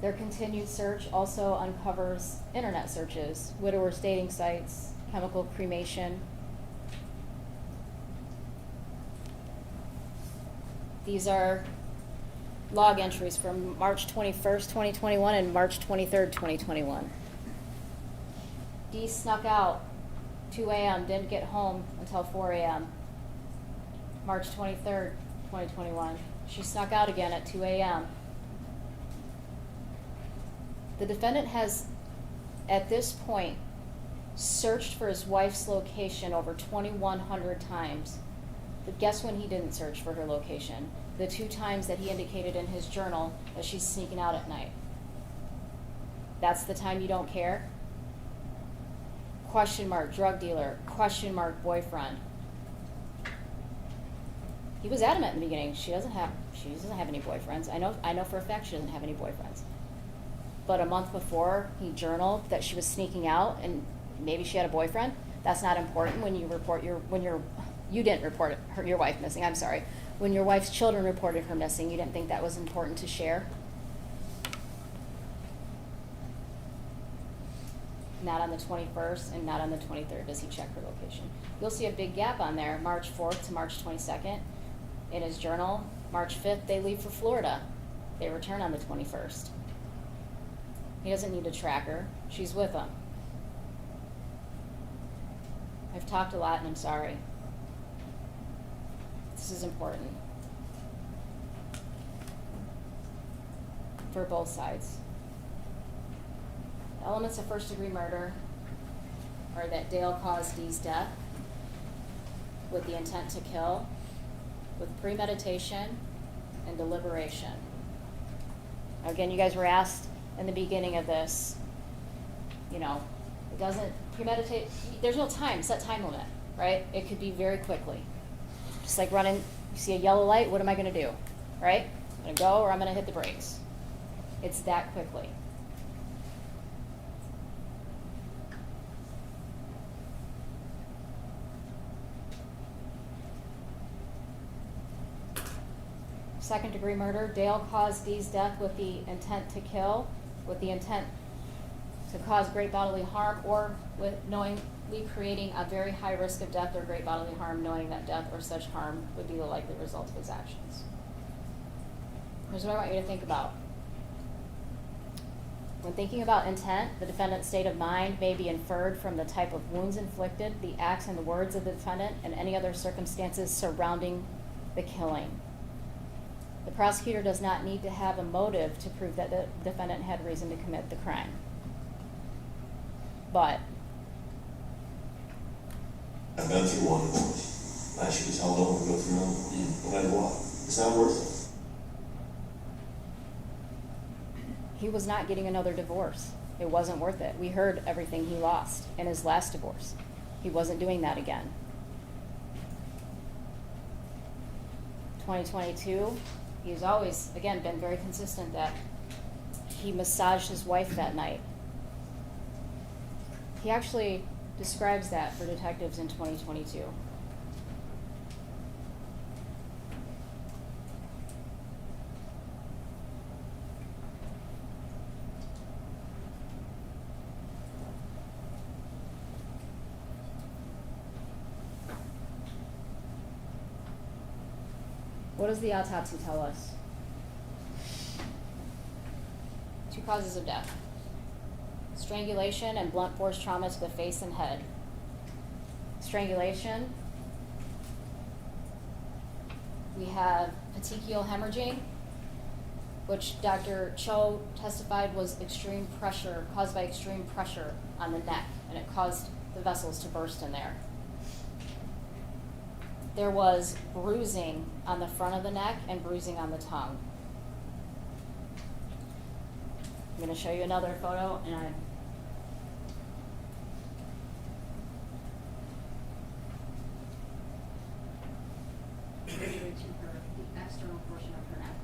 Their continued search also uncovers internet searches, widowers' dating sites, chemical cremation. These are log entries from March 21st, 2021 and March 23rd, 2021. Dee snuck out 2 a.m., didn't get home until 4 a.m. March 23rd, 2021. She snuck out again at 2 a.m. The defendant has, at this point, searched for his wife's location over 2,100 times. But guess when he didn't search for her location? The 2 times that he indicated in his journal that she's sneaking out at night. That's the time you don't care? Question mark, drug dealer, question mark, boyfriend. He was adamant in the beginning, she doesn't have any boyfriends. I know for a fact she doesn't have any boyfriends. But a month before, he journaled that she was sneaking out and maybe she had a boyfriend. That's not important when you report you didn't report your wife missing, I'm sorry. When your wife's children reported her missing, you didn't think that was important to share? Not on the 21st and not on the 23rd does he check her location. You'll see a big gap on there, March 4th to March 22nd. in his journal, March 5th, they leave for Florida. They return on the 21st. He doesn't need to track her. She's with him. I've talked a lot and I'm sorry. This is important for both sides. The elements of first-degree murder are that Dale caused Dee's death with the intent to kill, with premeditation and deliberation. Again, you guys were asked in the beginning of this, you know, it doesn't premeditate, there's no time, set time limit, right? It could be very quickly. Just like running, you see a yellow light, what am I gonna do, right? I'm gonna go or I'm gonna hit the brakes. It's that quickly. Second-degree murder, Dale caused Dee's death with the intent to kill, with the intent to cause great bodily harm, or with knowingly creating a very high risk of death or great bodily harm, knowing that death or such harm would be the likely result of his actions. Here's what I want you to think about. When thinking about intent, the defendant's state of mind may be inferred from the type of wounds inflicted, the acts and the words of the defendant, and any other circumstances surrounding the killing. The prosecutor does not need to have a motive to prove that the defendant had reason to commit the crime. But I've been through one divorce. I should just held over and go through them, no matter what. It's not worth it. he was not getting another divorce. It wasn't worth it. We heard everything he lost in his last divorce. He wasn't doing that again. 2022, he's always, again, been very consistent that he massaged his wife that night. He actually describes that for detectives in 2022. What does the autopsy tell us? 2 causes of death: strangulation and blunt force trauma to the face and head. Strangulation, we have petechial hemorrhaging, which Dr. Cho testified was extreme pressure, caused by extreme pressure on the neck, and it caused the vessels to burst in there. There was bruising on the front of the neck and bruising on the tongue. I'm going to show you another photo, and the external portion of her neck.